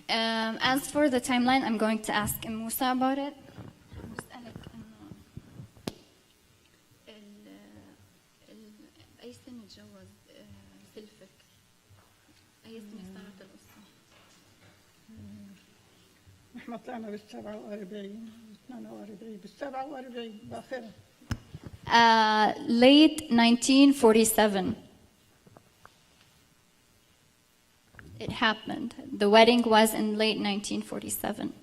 As for the timeline, I'm going to ask Musa about it. احنا طلعنا بال 47 42 بال 47 باخرها. Late 1947. It happened. The wedding was in late 1947.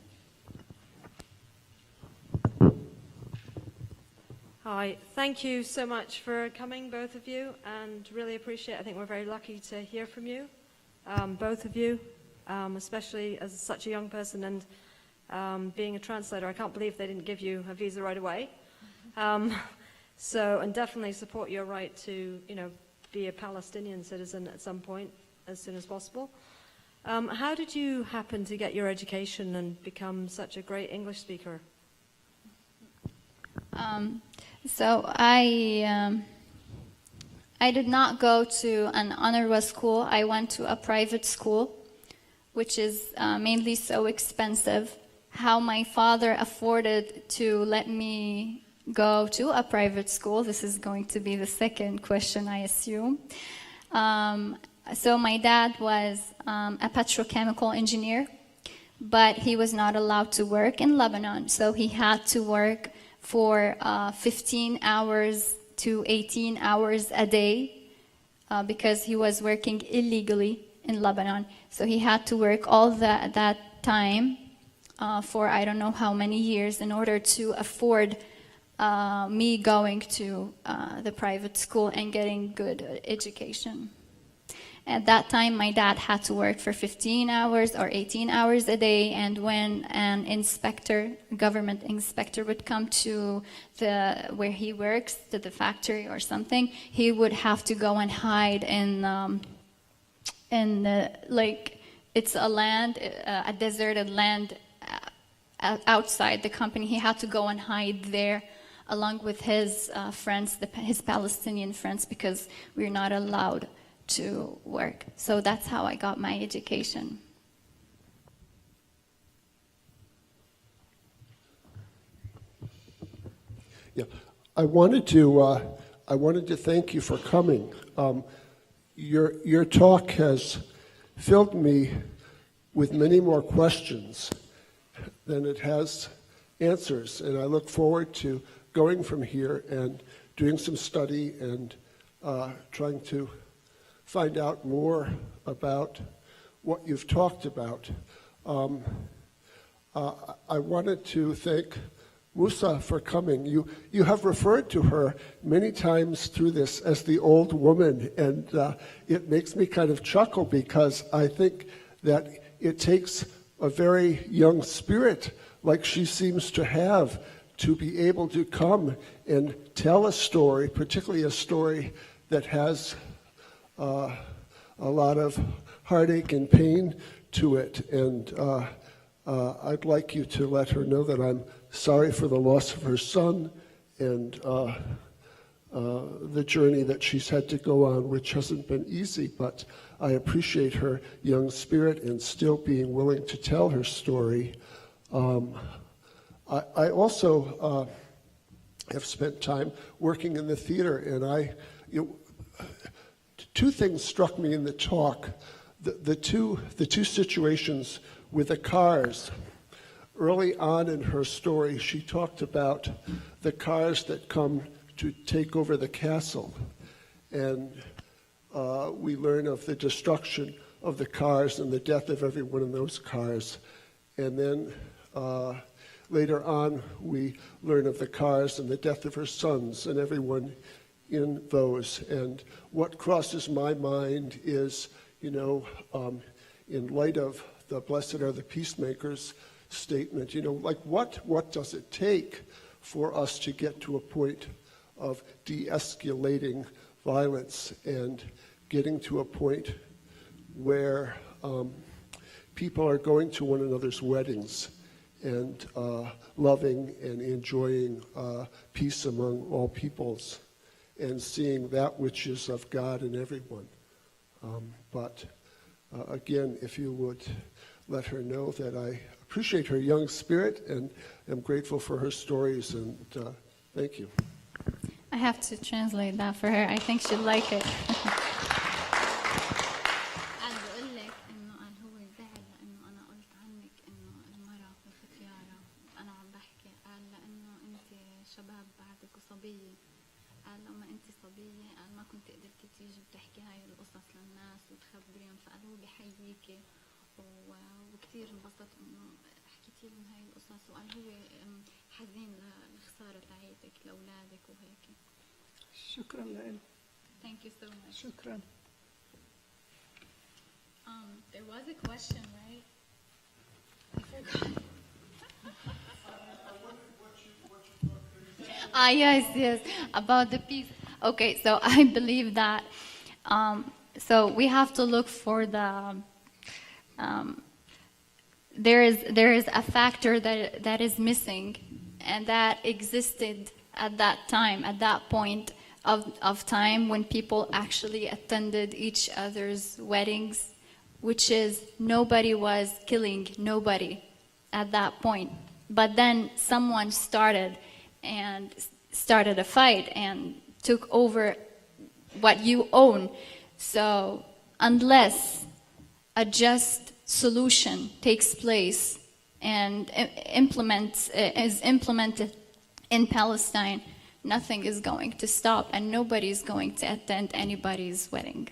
Hi, thank you so much for coming, both of you, and really appreciate it. I think we're very lucky to hear from you, both of you, especially as such a young person and being a translator. I can't believe they didn't give you a visa right away. And definitely support your right to, be a Palestinian citizen at some point, as soon as possible. How did you happen to get your education and become such a great English speaker? So I did not go to an UNRWA school. I went to a private school, which is mainly so expensive. How my father afforded to let me go to a private school, this is going to be the second question, I assume. So my dad was a petrochemical engineer, but he was not allowed to work in Lebanon. So he had to work for 15 hours to 18 hours a day because he was working illegally in Lebanon. So he had to work all that time for I don't know how many years in order to afford me going to the private school and getting good education. At that time, my dad had to work for 15 hours or 18 hours a day, and when an inspector, government inspector, would come to where he works, to the factory or something, he would have to go and hide in it's a land, a deserted land outside the company. He had to go and hide there along with his friends, his Palestinian friends, because we're not allowed to work. So that's how I got my education. Yeah, I wanted to thank you for coming. Your talk has filled me with many more questions than it has answers, and I look forward to going from here and doing some study and trying to find out more about what you've talked about. I wanted to thank Musa for coming. You have referred to her many times through this as the old woman, and it makes me kind of chuckle because I think that it takes a very young spirit like she seems to have to be able to come and tell a story, particularly a story that has a lot of heartache and pain to it. And I'd like you to let her know that I'm sorry for the loss of her son and the journey that she's had to go on, which hasn't been easy, but I appreciate her young spirit and still being willing to tell her story. I also have spent time working in the theater, and two things struck me in the talk. The two situations with the cars. Early on in her story, she talked about the cars that come to take over the castle, and we learn of the destruction of the cars and the death of everyone in those cars. And then later on, we learn of the cars and the death of her sons and everyone in those. And what crosses my mind is, in light of the Blessed are the Peacemakers statement, what does it take for us to get to a point of de-escalating violence and getting to a point where people are going to one another's weddings and loving and enjoying peace among all peoples and seeing that which is of God in everyone. But again, if you would let her know that I appreciate her young spirit and am grateful for her stories, and thank you. I have to translate that for her. I think she'd like it. وكثير انبسط انه حكيتي لهم هاي القصص وقال هو حزين للخساره تاعيتك لاولادك وهيك. شكرا لك. Thank you so much. شكرا. There was a question, right? I forgot. Yes, about the peace. Okay, so I believe that. So we have to look for the. There is a factor that is missing, and that existed at that time, at that point of time when people actually attended each other's weddings, which is nobody was killing nobody at that point. But then someone started a fight and took over what you own. So unless a just solution takes place and is implemented in Palestine, nothing is going to stop and nobody is going to attend anybody's wedding.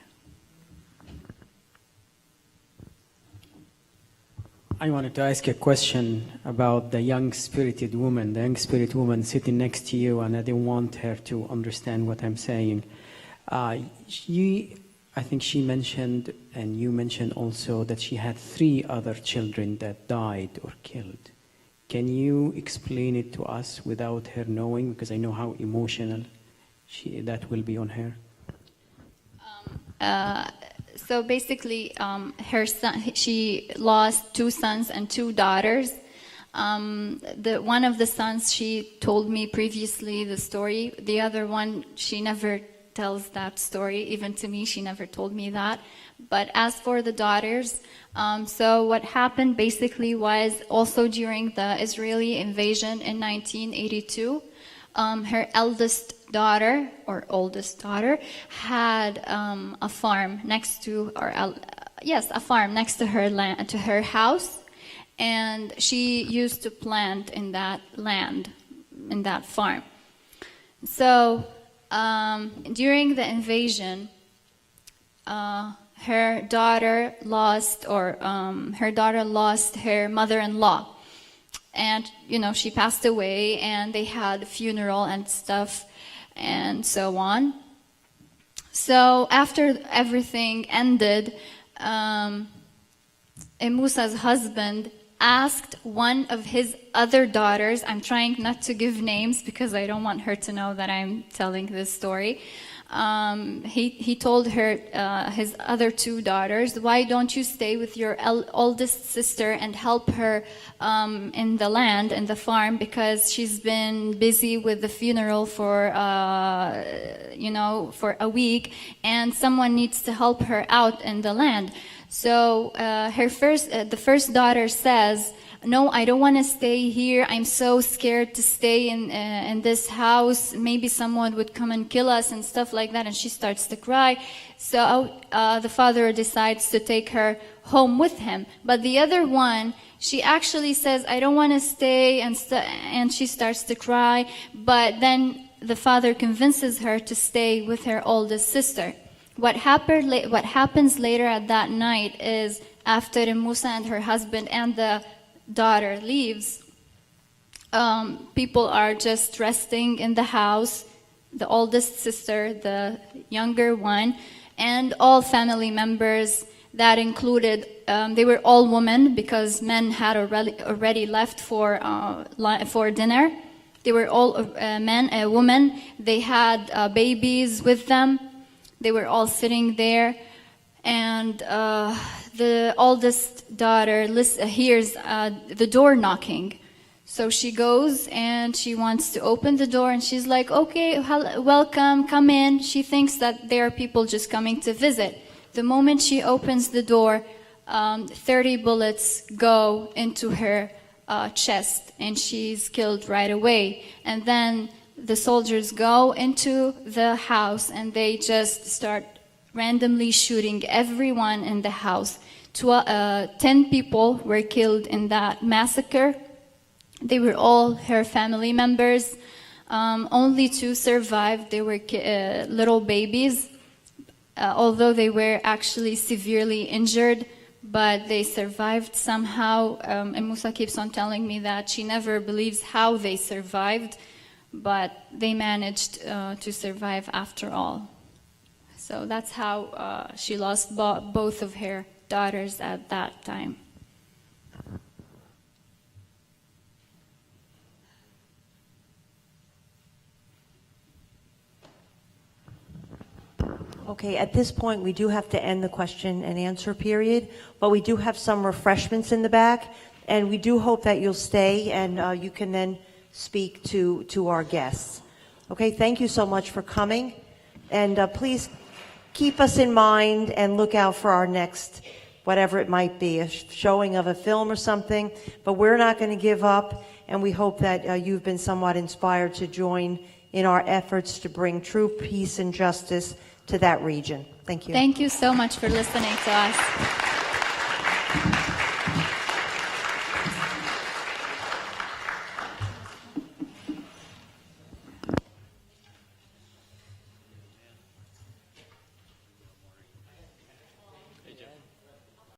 I wanted to ask a question about the young spirited woman sitting next to you, and I didn't want her to understand what I'm saying. I think she mentioned, and you mentioned also, that she had 3 other children that died or killed. Can you explain it to us without her knowing? Because I know how emotional that will be on her. So basically, her son, she lost 2 sons and 2 daughters. One of the sons, she told me previously the story. The other one, she never tells that story. Even to me, she never told me that. But as for the daughters, so what happened basically was also during the Israeli invasion in 1982, her eldest daughter or oldest daughter had a farm next to, a farm next to her land, to her house, and she used to plant in that land, in that farm. So during the invasion, her daughter lost her mother-in-law. And, she passed away, and they had a funeral and stuff, and so on. So after everything ended, Musa's husband asked one of his other daughters, I'm trying not to give names because I don't want her to know that I'm telling this story. He told her, his other 2 daughters, why don't you stay with your oldest sister and help her in the land, in the farm, because she's been busy with the funeral for a week, and someone needs to help her out in the land. So the first daughter says, no, I don't want to stay here. I'm so scared to stay in this house. Maybe someone would come and kill us and stuff like that. And she starts to cry. So the father decides to take her home with him. But the other one, she actually says, I don't want to stay, and she starts to cry. But then the father convinces her to stay with her oldest sister. What happens later at that night is, after Musa and her husband and the daughter leaves, people are just resting in the house, the oldest sister, the younger one, and all family members. That included, they were all women because men had already left for dinner. They were all men, women. They had babies with them. They were all sitting there. And the oldest daughter hears the door knocking. So she goes and she wants to open the door, and she's like, okay, welcome, come in. She thinks that there are people just coming to visit. The moment she opens the door, 30 bullets go into her chest, and she's killed right away. And then the soldiers go into the house, and they just start randomly shooting everyone in the house. 10 people were killed in that massacre. They were all her family members. Only 2 survived. They were little babies, although they were actually severely injured, but they survived somehow. And Musa keeps on telling me that she never believes how they survived, but they managed to survive after all. So that's how she lost both of her daughters at that time. Okay, at this point, we do have to end the question and answer period, but we do have some refreshments in the back, and we do hope that you'll stay and you can then speak to our guests. Okay, thank you so much for coming, and please keep us in mind and look out for our next, whatever it might be, a showing of a film or something, but we're not going to give up, and we hope that you've been somewhat inspired to join in our efforts to bring true peace and justice to that region. Thank you. Thank you so much for listening to us.